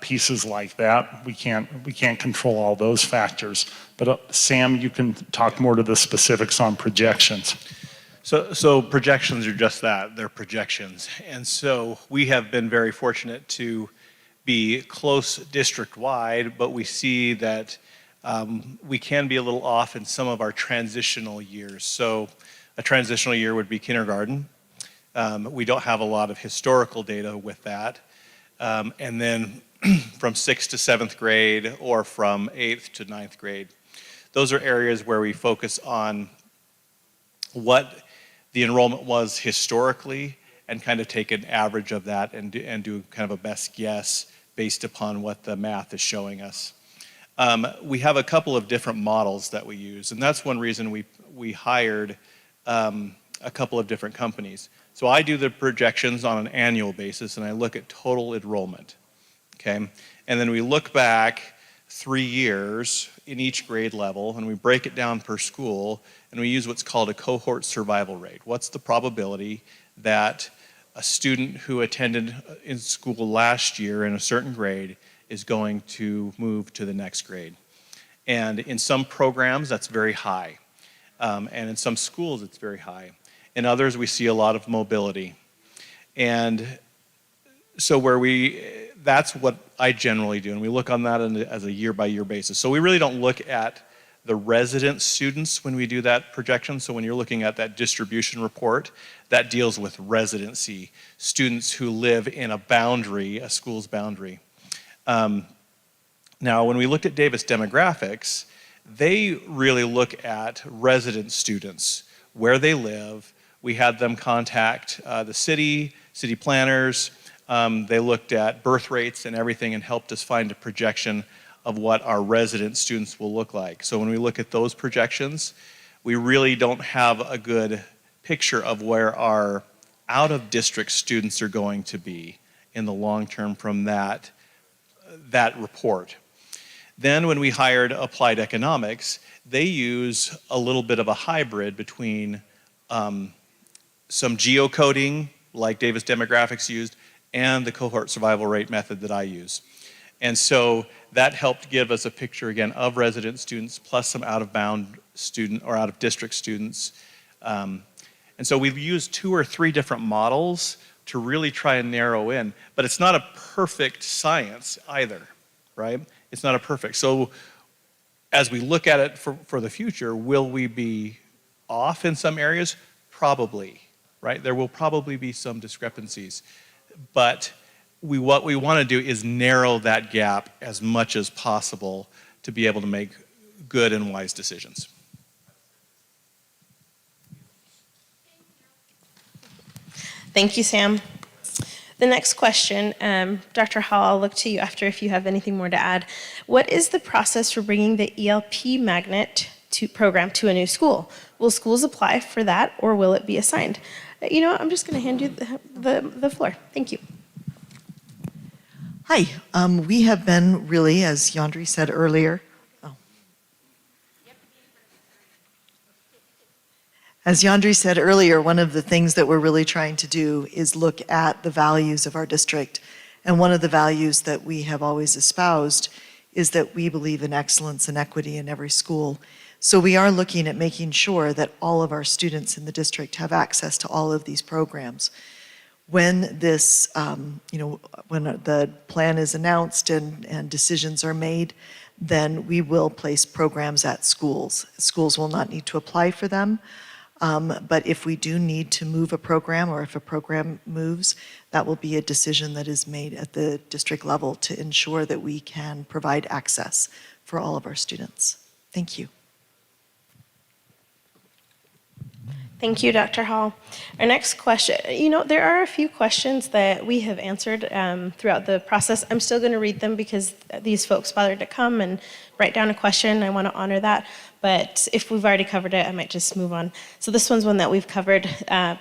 pieces like that. We can't control all those factors. But Sam, you can talk more to the specifics on projections. So projections are just that, they're projections. And so we have been very fortunate to be close district-wide, but we see that we can be a little off in some of our transitional years. So a transitional year would be kindergarten. We don't have a lot of historical data with that. And then from 6th to 7th grade or from 8th to 9th grade. Those are areas where we focus on what the enrollment was historically and kind of take an average of that and do kind of a best guess based upon what the math is showing us. We have a couple of different models that we use, and that's one reason we hired a couple of different companies. So I do the projections on an annual basis, and I look at total enrollment, okay? And then we look back 3 years in each grade level, and we break it down per school, and we use what's called a cohort survival rate. What's the probability that a student who attended in school last year in a certain grade is going to move to the next grade? And in some programs, that's very high. And in some schools, it's very high. In others, we see a lot of mobility. And so that's what I generally do, and we look on that as a year-by-year basis. So we really don't look at the resident students when we do that projection. So when you're looking at that distribution report, that deals with residency, students who live in a boundary, a school's boundary. Now, when we looked at Davis Demographics, they really look at resident students, where they live. We had them contact the city planners. They looked at birth rates and everything and helped us find a projection of what our resident students will look like. So when we look at those projections, we really don't have a good picture of where our out-of-district students are going to be in the long term from that report. Then when we hired Applied Economics, they use a little bit of a hybrid between some geocoding, like Davis Demographics used, and the cohort survival rate method that I use. And so that helped give us a picture, again, of resident students plus some out-of-bound student or out-of-district students. And so we've used 2 or 3 different models to really try and narrow in, but it's not a perfect science either, right? It's not a perfect. So as we look at it for the future, will we be off in some areas? Probably, right? There will probably be some discrepancies. But what we want to do is narrow that gap as much as possible to be able to make good and wise decisions. Thank you, Sam. The next question, Dr. Hall, I'll look to you after if you have anything more to add. What is the process for bringing the ELP magnet program to a new school? Will schools apply for that, or will it be assigned? You know what, I'm just going to hand you the floor. Thank you. Hi, we have been really, as Yandri said earlier, as Yandri said earlier, one of the things that we're really trying to do is look at the values of our district. And one of the values that we have always espoused is that we believe in excellence and equity in every school. So we are looking at making sure that all of our students in the district have access to all of these programs. When this, when the plan is announced and decisions are made, then we will place programs at schools. Schools will not need to apply for them. But if we do need to move a program, or if a program moves, that will be a decision that is made at the district level to ensure that we can provide access for all of our students. Thank you. Thank you, Dr. Hall. Our next question, there are a few questions that we have answered throughout the process. I'm still going to read them because these folks bothered to come and write down a question. I want to honor that. But if we've already covered it, I might just move on. So this one's one that we've covered.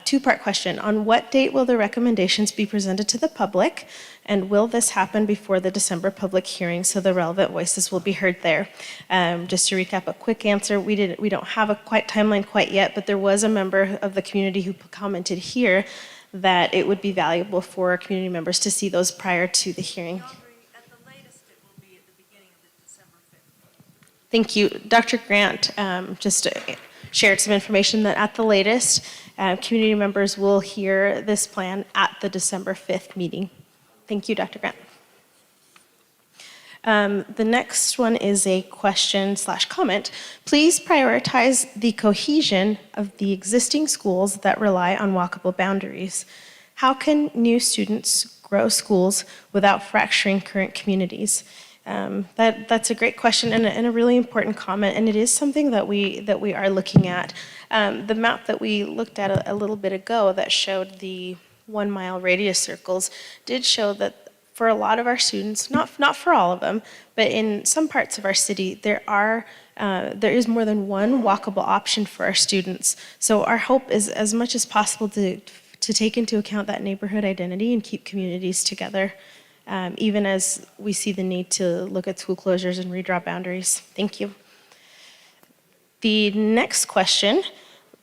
Two-part question. On what date will the recommendations be presented to the public? And will this happen before the December public hearing so the relevant voices will be heard there? Just to recap, a quick answer, we don't have a timeline quite yet, but there was a member of the community who commented here that it would be valuable for community members to see those prior to the hearing. At the latest, it will be at the beginning of the December 5th. Thank you. Dr. Grant just shared some information that at the latest, community members will hear this plan at the December 5th meeting. Thank you, Dr. Grant. The next one is a question/comment. Please prioritize the cohesion of the existing schools that rely on walkable boundaries. How can new students grow schools without fracturing current communities? That's a great question and a really important comment, and it is something that we are looking at. The map that we looked at a little bit ago that showed the 1 mile radius circles did show that for a lot of our students, not for all of them, but in some parts of our city, there is more than one walkable option for our students. So our hope is as much as possible to take into account that neighborhood identity and keep communities together, even as we see the need to look at school closures and redraw boundaries. Thank you. The next question.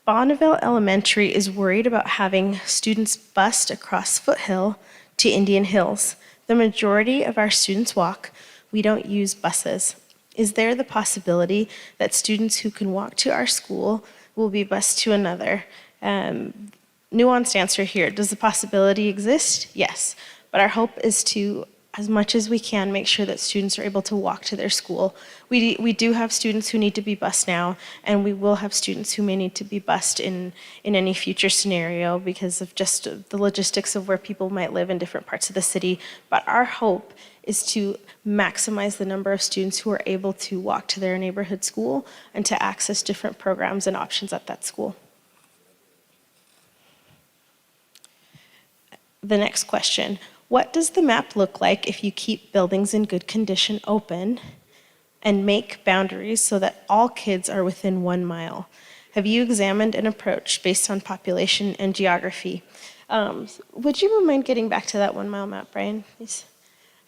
Bonneville Elementary is worried about having students bused across Foothill to Indian Hills. The majority of our students walk. We don't use buses. Is there the possibility that students who can walk to our school will be bused to another? Nuanced answer here. Does the possibility exist? Yes. But our hope is to, as much as we can, make sure that students are able to walk to their school. We do have students who need to be bused now, and we will have students who may need to be bused in any future scenario because of just the logistics of where people might live in different parts of the city. But our hope is to maximize the number of students who are able to walk to their neighborhood school and to access different programs and options at that school. The next question. What does the map look like if you keep buildings in good condition open and make boundaries so that all kids are within 1 mile? Have you examined an approach based on population and geography? Would you mind getting back to that 1 mile map, Brian, please?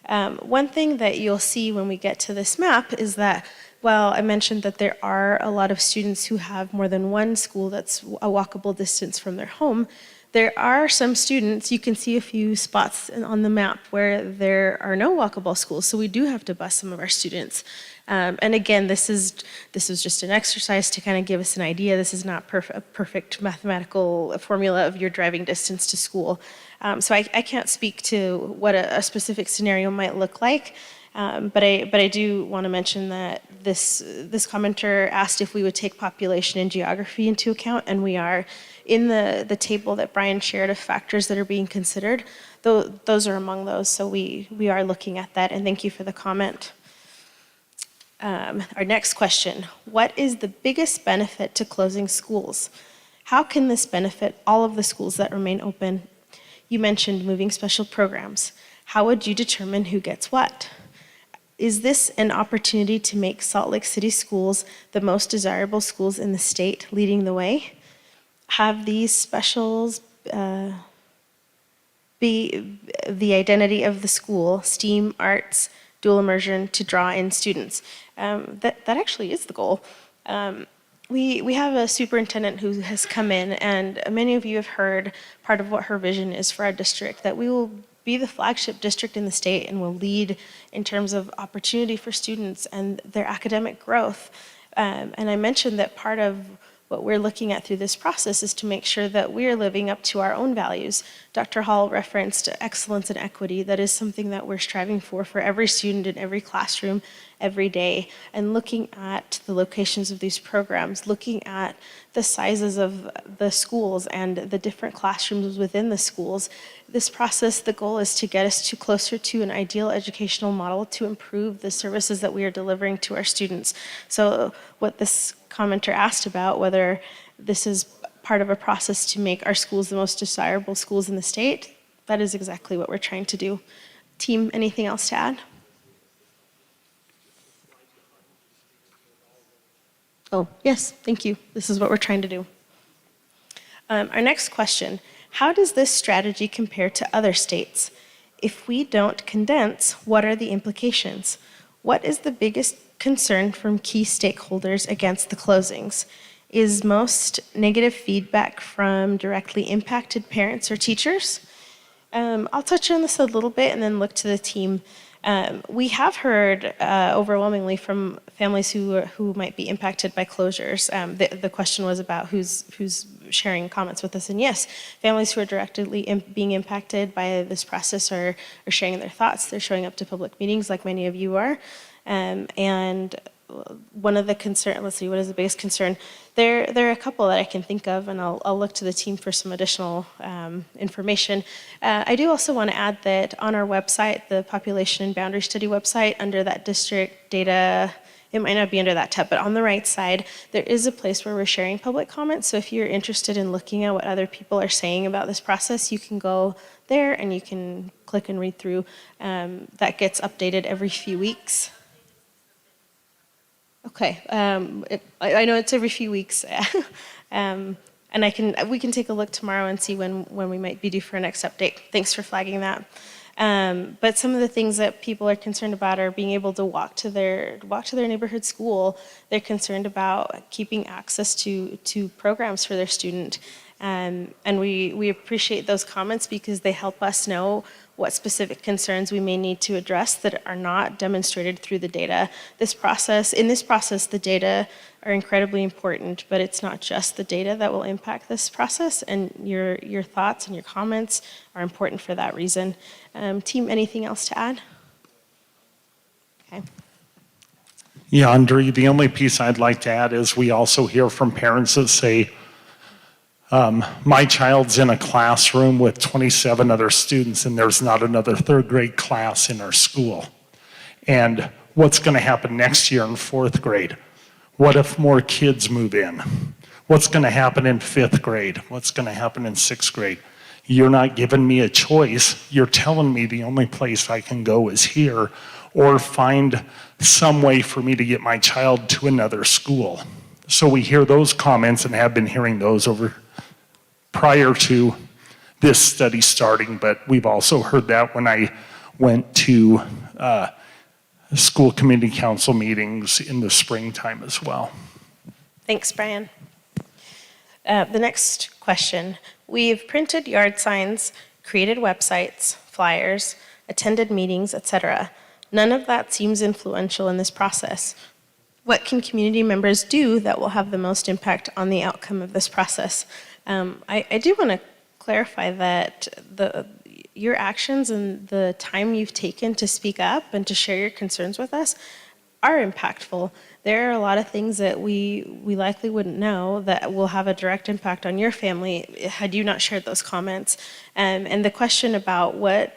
One thing that you'll see when we get to this map is that, well, I mentioned that there are a lot of students who have more than one school that's a walkable distance from their home. There are some students, you can see a few spots on the map where there are no walkable schools, so we do have to bus some of our students. And again, this is just an exercise to kind of give us an idea. This is not a perfect mathematical formula of your driving distance to school. So I can't speak to what a specific scenario might look like. But I do want to mention that this commenter asked if we would take population and geography into account, and we are. In the table that Brian shared of factors that are being considered, those are among those, so we are looking at that, and thank you for the comment. Our next question, what is the biggest benefit to closing schools? How can this benefit all of the schools that remain open? You mentioned moving special programs. How would you determine who gets what? Is this an opportunity to make Salt Lake City schools the most desirable schools in the state, leading the way? Have these specials be the identity of the school, STEAM, arts, dual immersion, to draw in students? That actually is the goal. We have a superintendent who has come in, and many of you have heard part of what her vision is for our district, that we will be the flagship district in the state and will lead in terms of opportunity for students and their academic growth. And I mentioned that part of what we're looking at through this process is to make sure that we're living up to our own values. Dr. Hall referenced excellence and equity. That is something that we're striving for every student in every classroom, every day. And looking at the locations of these programs, looking at the sizes of the schools and the different classrooms within the schools, this process, the goal is to get us closer to an ideal educational model to improve the services that we are delivering to our students. So what this commenter asked about, whether this is part of a process to make our schools the most desirable schools in the state, that is exactly what we're trying to do. Team, anything else to add? Oh, yes, thank you. This is what we're trying to do. Our next question, how does this strategy compare to other states? If we don't condense, what are the implications? What is the biggest concern from key stakeholders against the closings? Is most negative feedback from directly impacted parents or teachers? I'll touch on this a little bit and then look to the team. We have heard overwhelmingly from families who might be impacted by closures. The question was about who's sharing comments with us, and yes, families who are directly being impacted by this process are sharing their thoughts. They're showing up to public meetings like many of you are. And one of the concern, let's see, what is the biggest concern? There are a couple that I can think of, and I'll look to the team for some additional information. I do also want to add that on our website, the Population and Boundary Study website, under that district data, it might not be under that tab, but on the right side, there is a place where we're sharing public comments. So if you're interested in looking at what other people are saying about this process, you can go there and you can click and read through. That gets updated every few weeks. Okay, I know it's every few weeks, and we can take a look tomorrow and see when we might be due for a next update. Thanks for flagging that. But some of the things that people are concerned about are being able to walk to their neighborhood school. They're concerned about keeping access to programs for their student, and we appreciate those comments because they help us know what specific concerns we may need to address that are not demonstrated through the data. In this process, the data are incredibly important, but it's not just the data that will impact this process, and your thoughts and your comments are important for that reason. Team, anything else to add? Okay. Yeah, Andre, the only piece I'd like to add is we also hear from parents that say, my child's in a classroom with 27 other students and there's not another third grade class in our school. And what's going to happen next year in fourth grade? What if more kids move in? What's going to happen in fifth grade? What's going to happen in sixth grade? You're not giving me a choice. You're telling me the only place I can go is here, or find some way for me to get my child to another school. So we hear those comments and have been hearing those prior to this study starting, but we've also heard that when I went to school committee council meetings in the springtime as well. Thanks, Brian. The next question. We've printed yard signs, created websites, flyers, attended meetings, etc. None of that seems influential in this process. What can community members do that will have the most impact on the outcome of this process? I do want to clarify that your actions and the time you've taken to speak up and to share your concerns with us are impactful. There are a lot of things that we likely wouldn't know that will have a direct impact on your family had you not shared those comments. And the question about what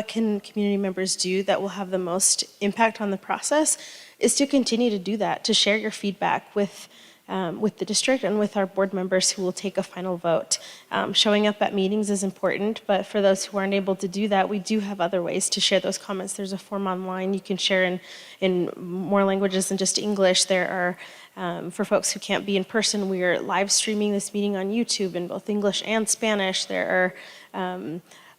can community members do that will have the most impact on the process is to continue to do that, to share your feedback with the district and with our board members who will take a final vote. Showing up at meetings is important, but for those who aren't able to do that, we do have other ways to share those comments. There's a form online you can share in more languages than just English. There are, for folks who can't be in person, we are live streaming this meeting on YouTube in both English and Spanish.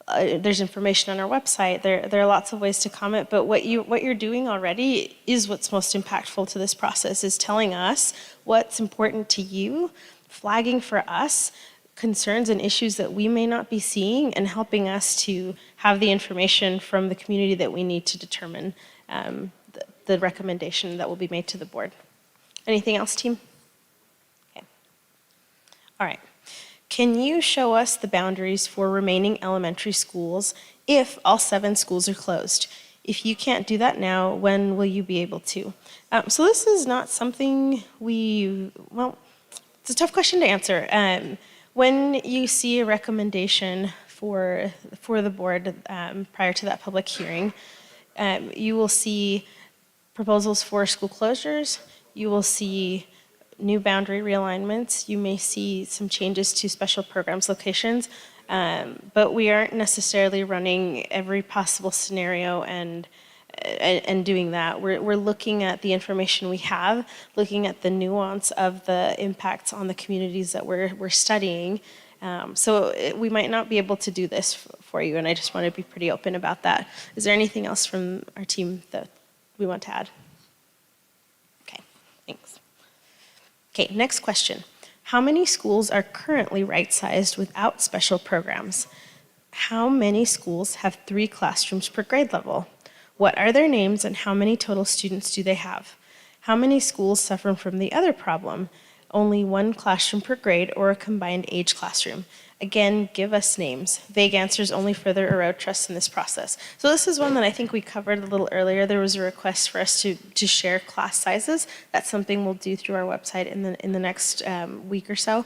There's information on our website. There are lots of ways to comment, but what you're doing already is what's most impactful to this process, is telling us what's important to you, flagging for us concerns and issues that we may not be seeing, and helping us to have the information from the community that we need to determine the recommendation that will be made to the board. Anything else, team? Okay. All right. Can you show us the boundaries for remaining elementary schools if all 7 schools are closed? If you can't do that now, when will you be able to? So this is not something it's a tough question to answer. When you see a recommendation for the board prior to that public hearing, you will see proposals for school closures, you will see new boundary realignments. You may see some changes to special programs locations, but we aren't necessarily running every possible scenario and doing that. We're looking at the information we have, looking at the nuance of the impacts on the communities that we're studying. We might not be able to do this for you, and I just want to be pretty open about that. Is there anything else from our team that we want to add? Okay, thanks. Okay, next question. How many schools are currently right-sized without special programs? How many schools have 3 classrooms per grade level? What are their names and how many total students do they have? How many schools suffer from the other problem? Only 1 classroom per grade or a combined age classroom? Again, give us names. Vague answers only further erode trust in this process. So this is one that I think we covered a little earlier. There was a request for us to share class sizes. That's something we'll do through our website in the next week or so.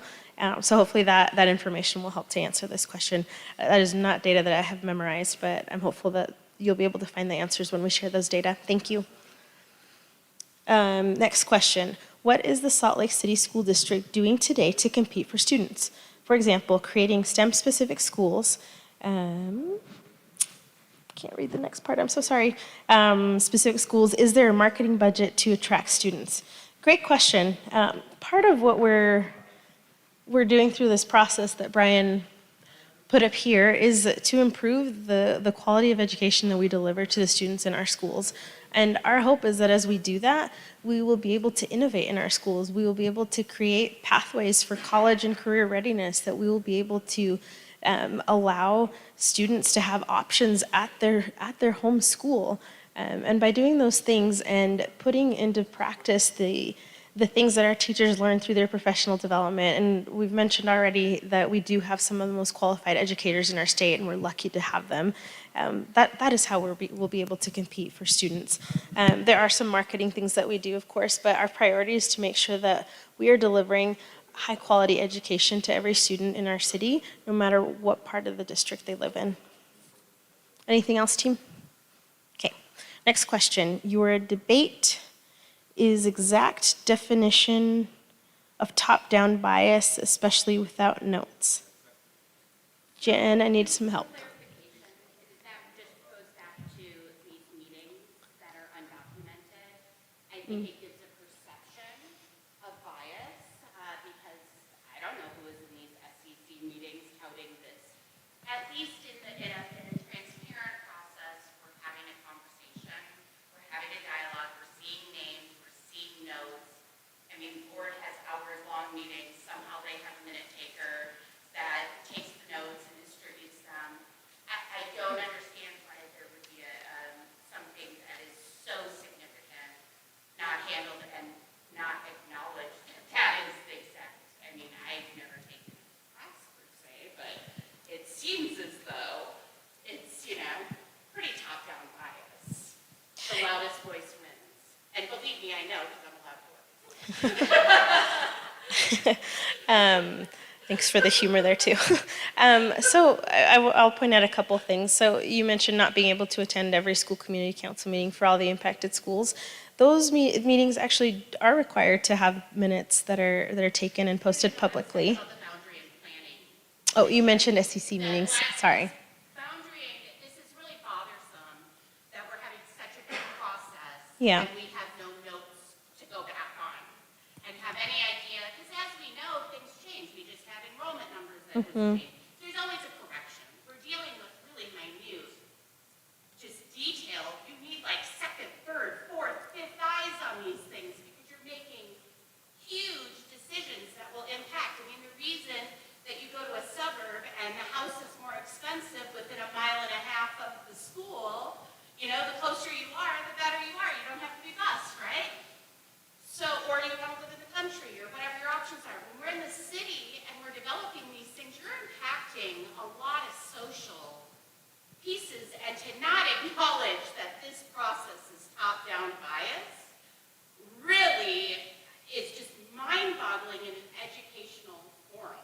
So hopefully that information will help to answer this question. That is not data that I have memorized, but I'm hopeful that you'll be able to find the answers when we share those data. Thank you. Next question. What is the Salt Lake City School District doing today to compete for students? For example, creating STEM-specific schools. Can't read the next part, I'm so sorry. Specific schools, is there a marketing budget to attract students? Great question. Part of what we're doing through this process that Brian put up here is to improve the quality of education that we deliver to the students in our schools. And our hope is that as we do that, we will be able to innovate in our schools. We will be able to create pathways for college and career readiness, that we will be able to allow students to have options at their home school. And by doing those things and putting into practice the things that our teachers learn through their professional development, and we've mentioned already that we do have some of the most qualified educators in our state, and we're lucky to have them. That is how we'll be able to compete for students. There are some marketing things that we do, of course, but our priority is to make sure that we are delivering high quality education to every student in our city, no matter what part of the district they live in. Anything else, team? Okay, next question. Your debate is exact definition of top-down bias, especially without notes. Jen, I need some help. That just goes back to these meetings that are undocumented. I think it gives a perception of bias because I don't know who was in these SEC meetings touting this. At least in a transparent process, we're having a conversation, we're having a dialogue, we're seeing names, we're seeing notes. I mean, board has hours-long meetings. Somehow they have a minute taker that takes the notes and distributes them. I don't understand why there would be something that is so significant not handled loudest voice wins. And believe me, I know, because I'm a loud voice. Thanks for the humor there too. I'll point out a couple things. So you mentioned not being able to attend every school community council meeting for all the impacted schools. Those meetings actually are required to have minutes that are taken and posted publicly. About the boundary and planning. Oh, you mentioned SEC meetings. Sorry. Boundary, this is really bothersome that we're having such a big process. Yeah. And we have no notes to go back on and have any idea, because as we know, things change. We just had enrollment numbers that have changed. There's always a correction. We're dealing with really minute, just detail. You need like second, third, fourth, fifth eyes on these things because you're making huge decisions that will impact. I mean, the reason that you go to a suburb and the house is more expensive within a mile and a half of the school, you know, the closer you are, the better you are. You don't have to be bused, right? So, or you want to live in the country or whatever your options are. When we're in the city and we're developing these things, you're impacting a lot of social pieces, and to not acknowledge that this process is top-down bias really is just mind-boggling in an educational forum.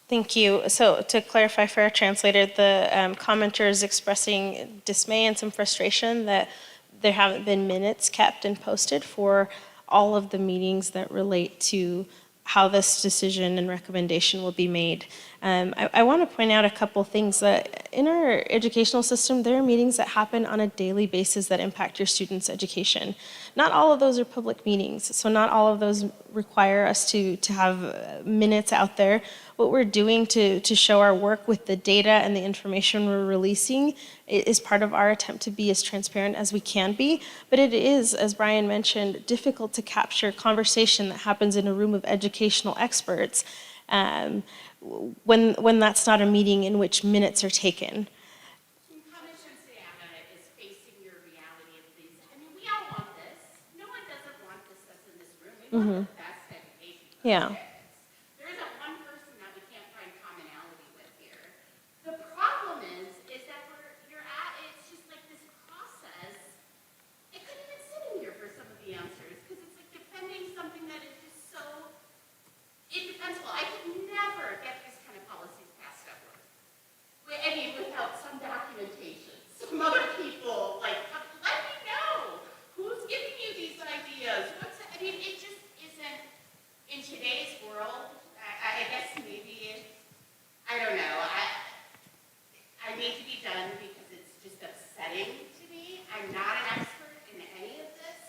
Thank you. So to clarify for our translator, the commenter is expressing dismay and some frustration that there haven't been minutes kept and posted for all of the meetings that relate to how this decision and recommendation will be made. I want to point out a couple things that in our educational system, there are meetings that happen on a daily basis that impact your students' education. Not all of those are public meetings, so not all of those require us to have minutes out there. What we're doing to show our work with the data and the information we're releasing is part of our attempt to be as transparent as we can be. But it is, as Brian mentioned, difficult to capture conversation that happens in a room of educational experts when that's not a meeting in which minutes are taken. Commissioner Sayama is facing your reality of things. I mean, we all want this. No one doesn't want this that's in this room. We want the best education for Yeah. our kids. There isn't one person that we can't find commonality with here. The problem is that it's just like this process. It couldn't even sit in here for some of the answers because it's like defending something that is just so indefensible. I could never get these kind of policies passed at work. I mean, without some documentation, some other people, like, let me know who's giving you these ideas. I mean, it just isn't, in today's world, I guess maybe, I don't know, I need to be done because it's just upsetting to me. I'm not an expert in any of this,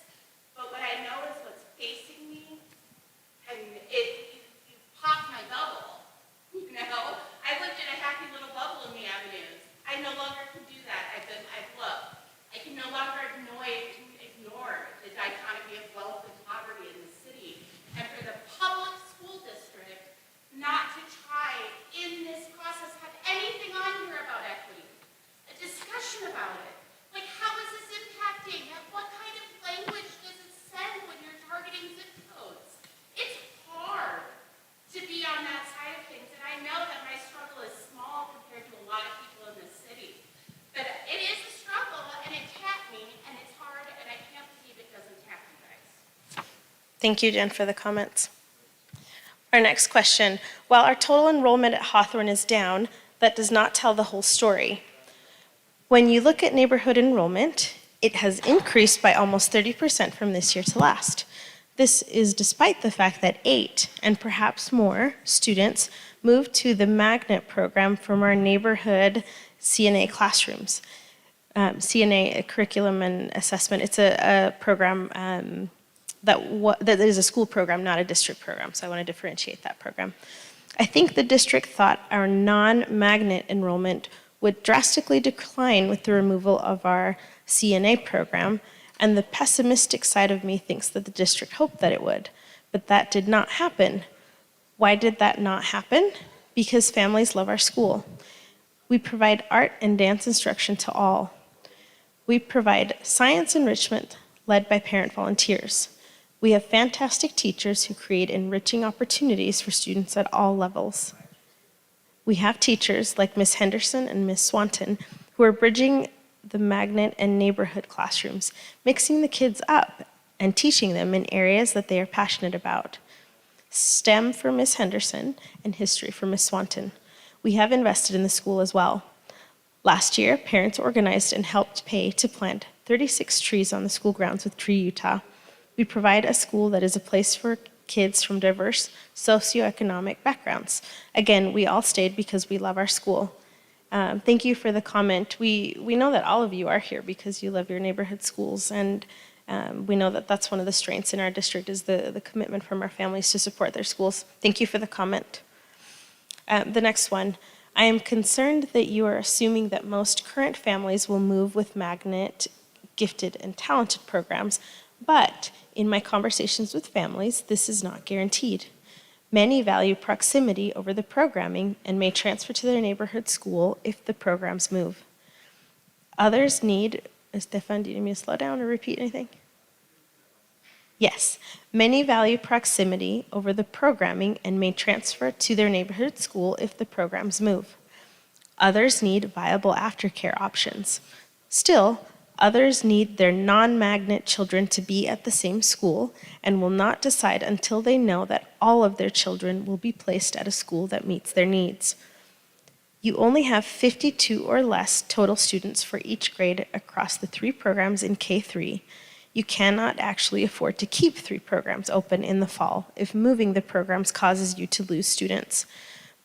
but what I know is what's facing me, and you popped my bubble, you know? I lived in a happy little bubble in the avenues. I no longer can do that. I've looked. I can no longer ignore the dichotomy of wealth and poverty in the city. And for the public school district not to try in this process have anything on here about equity, a discussion about it. Like, how is this impacting? What kind of language does it send when you're targeting zip codes? It's hard to be on that side of things, and I know that my struggle is small compared to a lot of people in this city. But it is a struggle, and it tapped me, and it's hard, and I can't believe it doesn't tap you guys. Thank you, Jen, for the comments. Our next question. While our total enrollment at Hawthorne is down, that does not tell the whole story. When you look at neighborhood enrollment, it has increased by almost 30% from this year to last. This is despite the fact that 8, and perhaps more, students moved to the magnet program from our neighborhood CNA classrooms. CNA, Curriculum and Assessment, it's a program that is a school program, not a district program, so I want to differentiate that program. I think the district thought our non-magnet enrollment would drastically decline with the removal of our CNA program, and the pessimistic side of me thinks that the district hoped that it would, but that did not happen. Why did that not happen? Because families love our school. We provide art and dance instruction to all. We provide science enrichment led by parent volunteers. We have fantastic teachers who create enriching opportunities for students at all levels. We have teachers like Ms. Henderson and Ms. Swanton who are bridging the magnet and neighborhood classrooms, mixing the kids up and teaching them in areas that they are passionate about. STEM for Miss Henderson and history for Miss Swanton. We have invested in the school as well. Last year, parents organized and helped pay to plant 36 trees on the school grounds with Tree Utah. We provide a school that is a place for kids from diverse socioeconomic backgrounds. Again, we all stayed because we love our school. Thank you for the comment. We know that all of you are here because you love your neighborhood schools, and we know that that's one of the strengths in our district is the commitment from our families to support their schools. Thank you for the comment. The next one. I am concerned that you are assuming that most current families will move with magnet, gifted, and talented programs, but in my conversations with families, this is not guaranteed. Many value proximity over the programming and may transfer to their neighborhood school if the programs move. Others need, Stefan, do you need me to slow down or repeat anything? Yes, many value proximity over the programming and may transfer to their neighborhood school if the programs move. Others need viable aftercare options. Still, others need their non-magnet children to be at the same school and will not decide until they know that all of their children will be placed at a school that meets their needs. You only have 52 or less total students for each grade across the 3 programs in K-3. You cannot actually afford to keep 3 programs open in the fall if moving the programs causes you to lose students.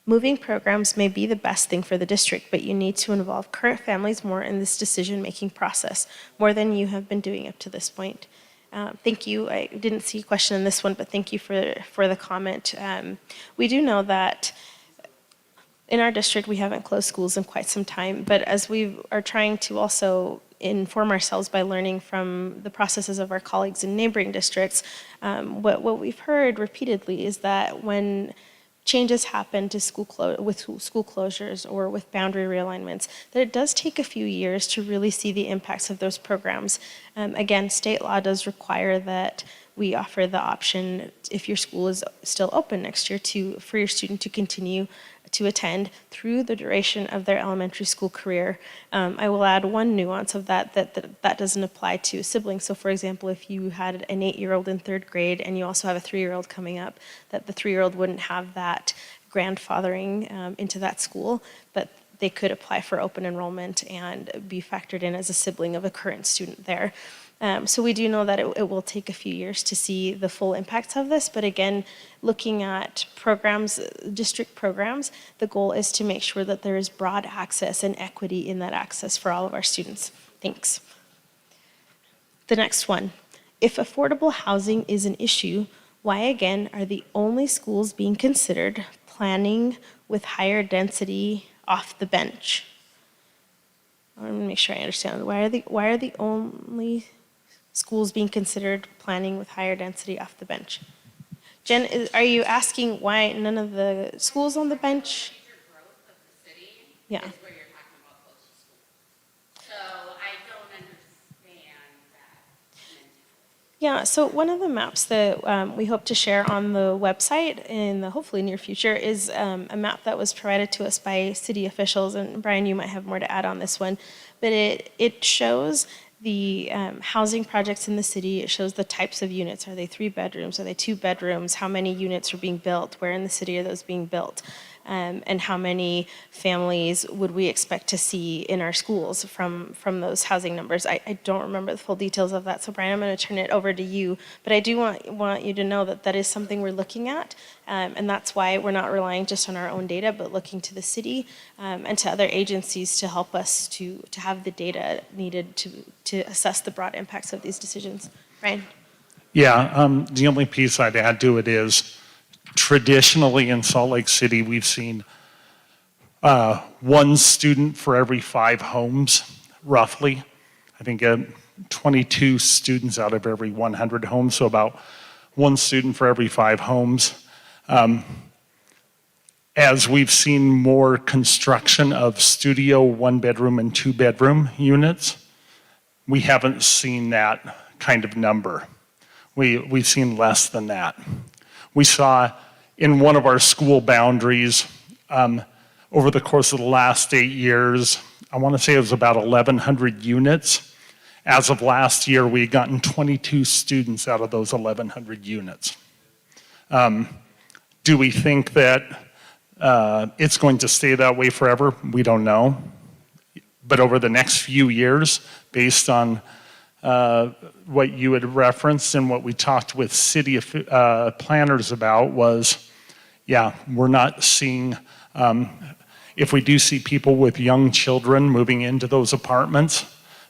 Moving programs may be the best thing for the district, but you need to involve current families more in this decision-making process, more than you have been doing up to this point. Thank you. I didn't see a question in this one, but thank you for the comment. We do know that in our district, we haven't closed schools in quite some time, but as we are trying to also inform ourselves by learning from the processes of our colleagues in neighboring districts, what we've heard repeatedly is that when changes happen to with school closures or with boundary realignments, that it does take a few years to really see the impacts of those programs. Again, state law does require that we offer the option, if your school is still open next year, for your student to continue to attend through the duration of their elementary school career. I will add one nuance of that doesn't apply to siblings. So for example, if you had an 8-year-old in 3rd grade and you also have a 3-year-old coming up, that the 3-year-old wouldn't have that grandfathering into that school, but they could apply for open enrollment and be factored in as a sibling of a current student there. So we do know that it will take a few years to see the full impacts of this, but again, looking at programs, district programs, the goal is to make sure that there is broad access and equity in that access for all of our students. Thanks. The next one, if affordable housing is an issue, why again are the only schools being considered planning with higher density off the bench? I want to make sure I understand. Why are the only schools being considered planning with higher density off the bench? Jen, are you asking why none of the schools on the bench? Growth of the city Yeah. is where you're talking about close to school. So I don't understand that mentality. Yeah, so one of the maps that we hope to share on the website in the hopefully near future is a map that was provided to us by city officials, and Brian, you might have more to add on this one, but it shows the housing projects in the city. It shows the types of units. Are they 3 bedrooms? Are they 2 bedrooms? How many units are being built? Where in the city are those being built? And how many families would we expect to see in our schools from those housing numbers? I don't remember the full details of that, so Brian, I'm going to turn it over to you. But I do want you to know that that is something we're looking at, and that's why we're not relying just on our own data, but looking to the city and to other agencies to help us to have the data needed to assess the broad impacts of these decisions. Brian? Yeah, the only piece I'd add to it is traditionally in Salt Lake City, we've seen 1 student for every 5 homes, roughly. I think 22 students out of every 100 homes, so about 1 student for every 5 homes. As we've seen more construction of studio 1-bedroom and 2-bedroom units, we haven't seen that kind of number. We've seen less than that. We saw in one of our school boundaries over the course of the last 8 years, I want to say it was about 1,100 units. As of last year, we had gotten 22 students out of those 1,100 units. Do we think that it's going to stay that way forever? We don't know. But over the next few years, based on what you had referenced and what we talked with city planners about was, yeah, we're not seeing, if we do see people with young children moving into those apartments,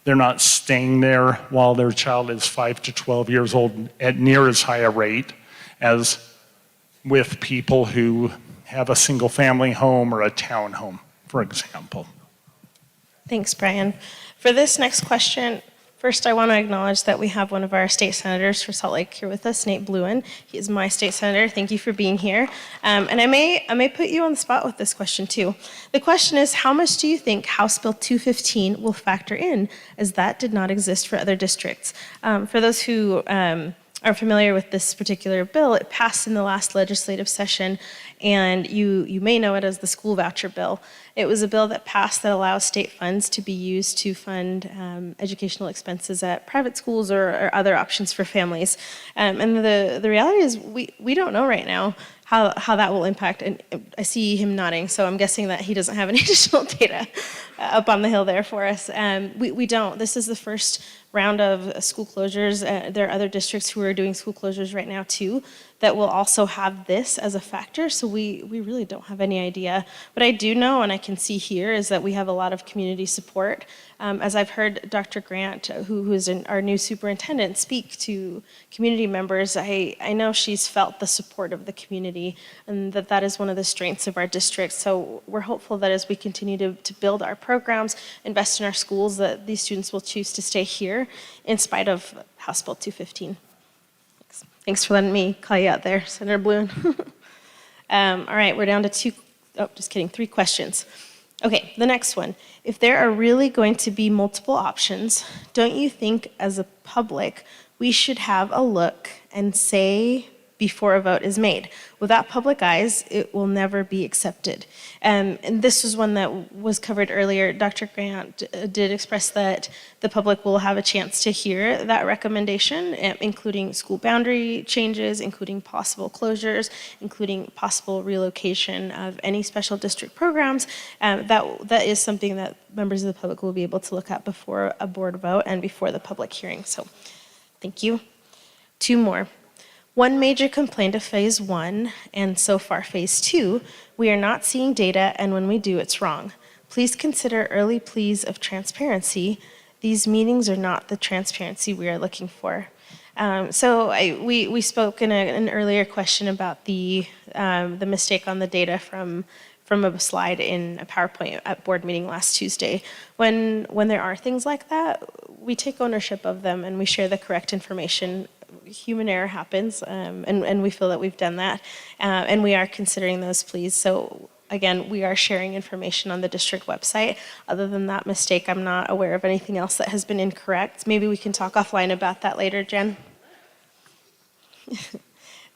they're not staying there while their child is 5 to 12 years old at near as high a rate as with people who have a single family home or a townhome, for example. Thanks, Brian. For this next question, first I want to acknowledge that we have one of our state senators for Salt Lake here with us, Nate Bluin. He is my state senator. Thank you for being here. And I may put you on the spot with this question too. The question is, how much do you think House Bill 215 will factor in, as that did not exist for other districts? For those who are familiar with this particular bill, it passed in the last legislative session, and you may know it as the school voucher bill. It was a bill that passed that allows state funds to be used to fund educational expenses at private schools or other options for families. And the reality is we don't know right now how that will impact. And I see him nodding, so I'm guessing that he doesn't have any additional data up on the hill there for us. We don't. This is the first round of school closures. There are other districts who are doing school closures right now too that will also have this as a factor, so we really don't have any idea. But I do know, and I can see here, is that we have a lot of community support. As I've heard Dr. Grant, who is our new superintendent, speak to community members, I know she's felt the support of the community, and that is one of the strengths of our district. So we're hopeful that as we continue to build our programs, invest in our schools, that these students will choose to stay here in spite of House Bill 215. Thanks for letting me call you out there, Senator Bluin. All right, we're down to three questions. Okay, the next one. If there are really going to be multiple options, don't you think as a public, we should have a look and say before a vote is made? Without public eyes, it will never be accepted. And this was one that was covered earlier. Dr. Grant did express that the public will have a chance to hear that recommendation, including school boundary changes, including possible closures, including possible relocation of any special district programs. That is something that members of the public will be able to look at before a board vote and before the public hearing. So, thank you. Two more. One major complaint of phase 1, and so far phase 2, we are not seeing data, and when we do, it's wrong. Please consider early pleas of transparency. These meetings are not the transparency we are looking for. We spoke in an earlier question about the mistake on the data from a slide in a PowerPoint at board meeting last Tuesday. When there are things like that, we take ownership of them and we share the correct information. Human error happens, and we feel that we've done that, and we are considering those pleas. So again, we are sharing information on the district website. Other than that mistake, I'm not aware of anything else that has been incorrect. Maybe we can talk offline about that later, Jen.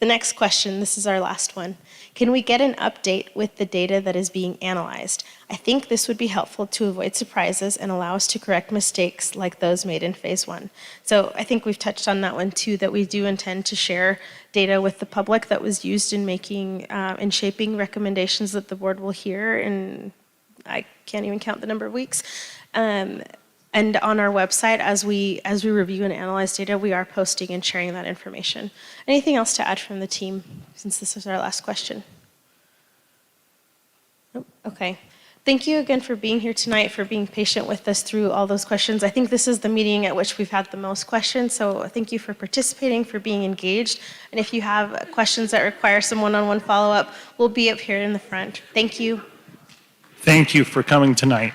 The next question, this is our last one. Can we get an update with the data that is being analyzed? I think this would be helpful to avoid surprises and allow us to correct mistakes like those made in phase 1. So I think we've touched on that one too, that we do intend to share data with the public that was used in making, in shaping recommendations that the board will hear in, I can't even count the number of weeks. And on our website, as we review and analyze data, we are posting and sharing that information. Anything else to add from the team, since this is our last question? Nope. Okay. Thank you again for being here tonight, for being patient with us through all those questions. I think this is the meeting at which we've had the most questions, so thank you for participating, for being engaged. And if you have questions that require some one-on-one follow-up, we'll be up here in the front. Thank you. Thank you for coming tonight.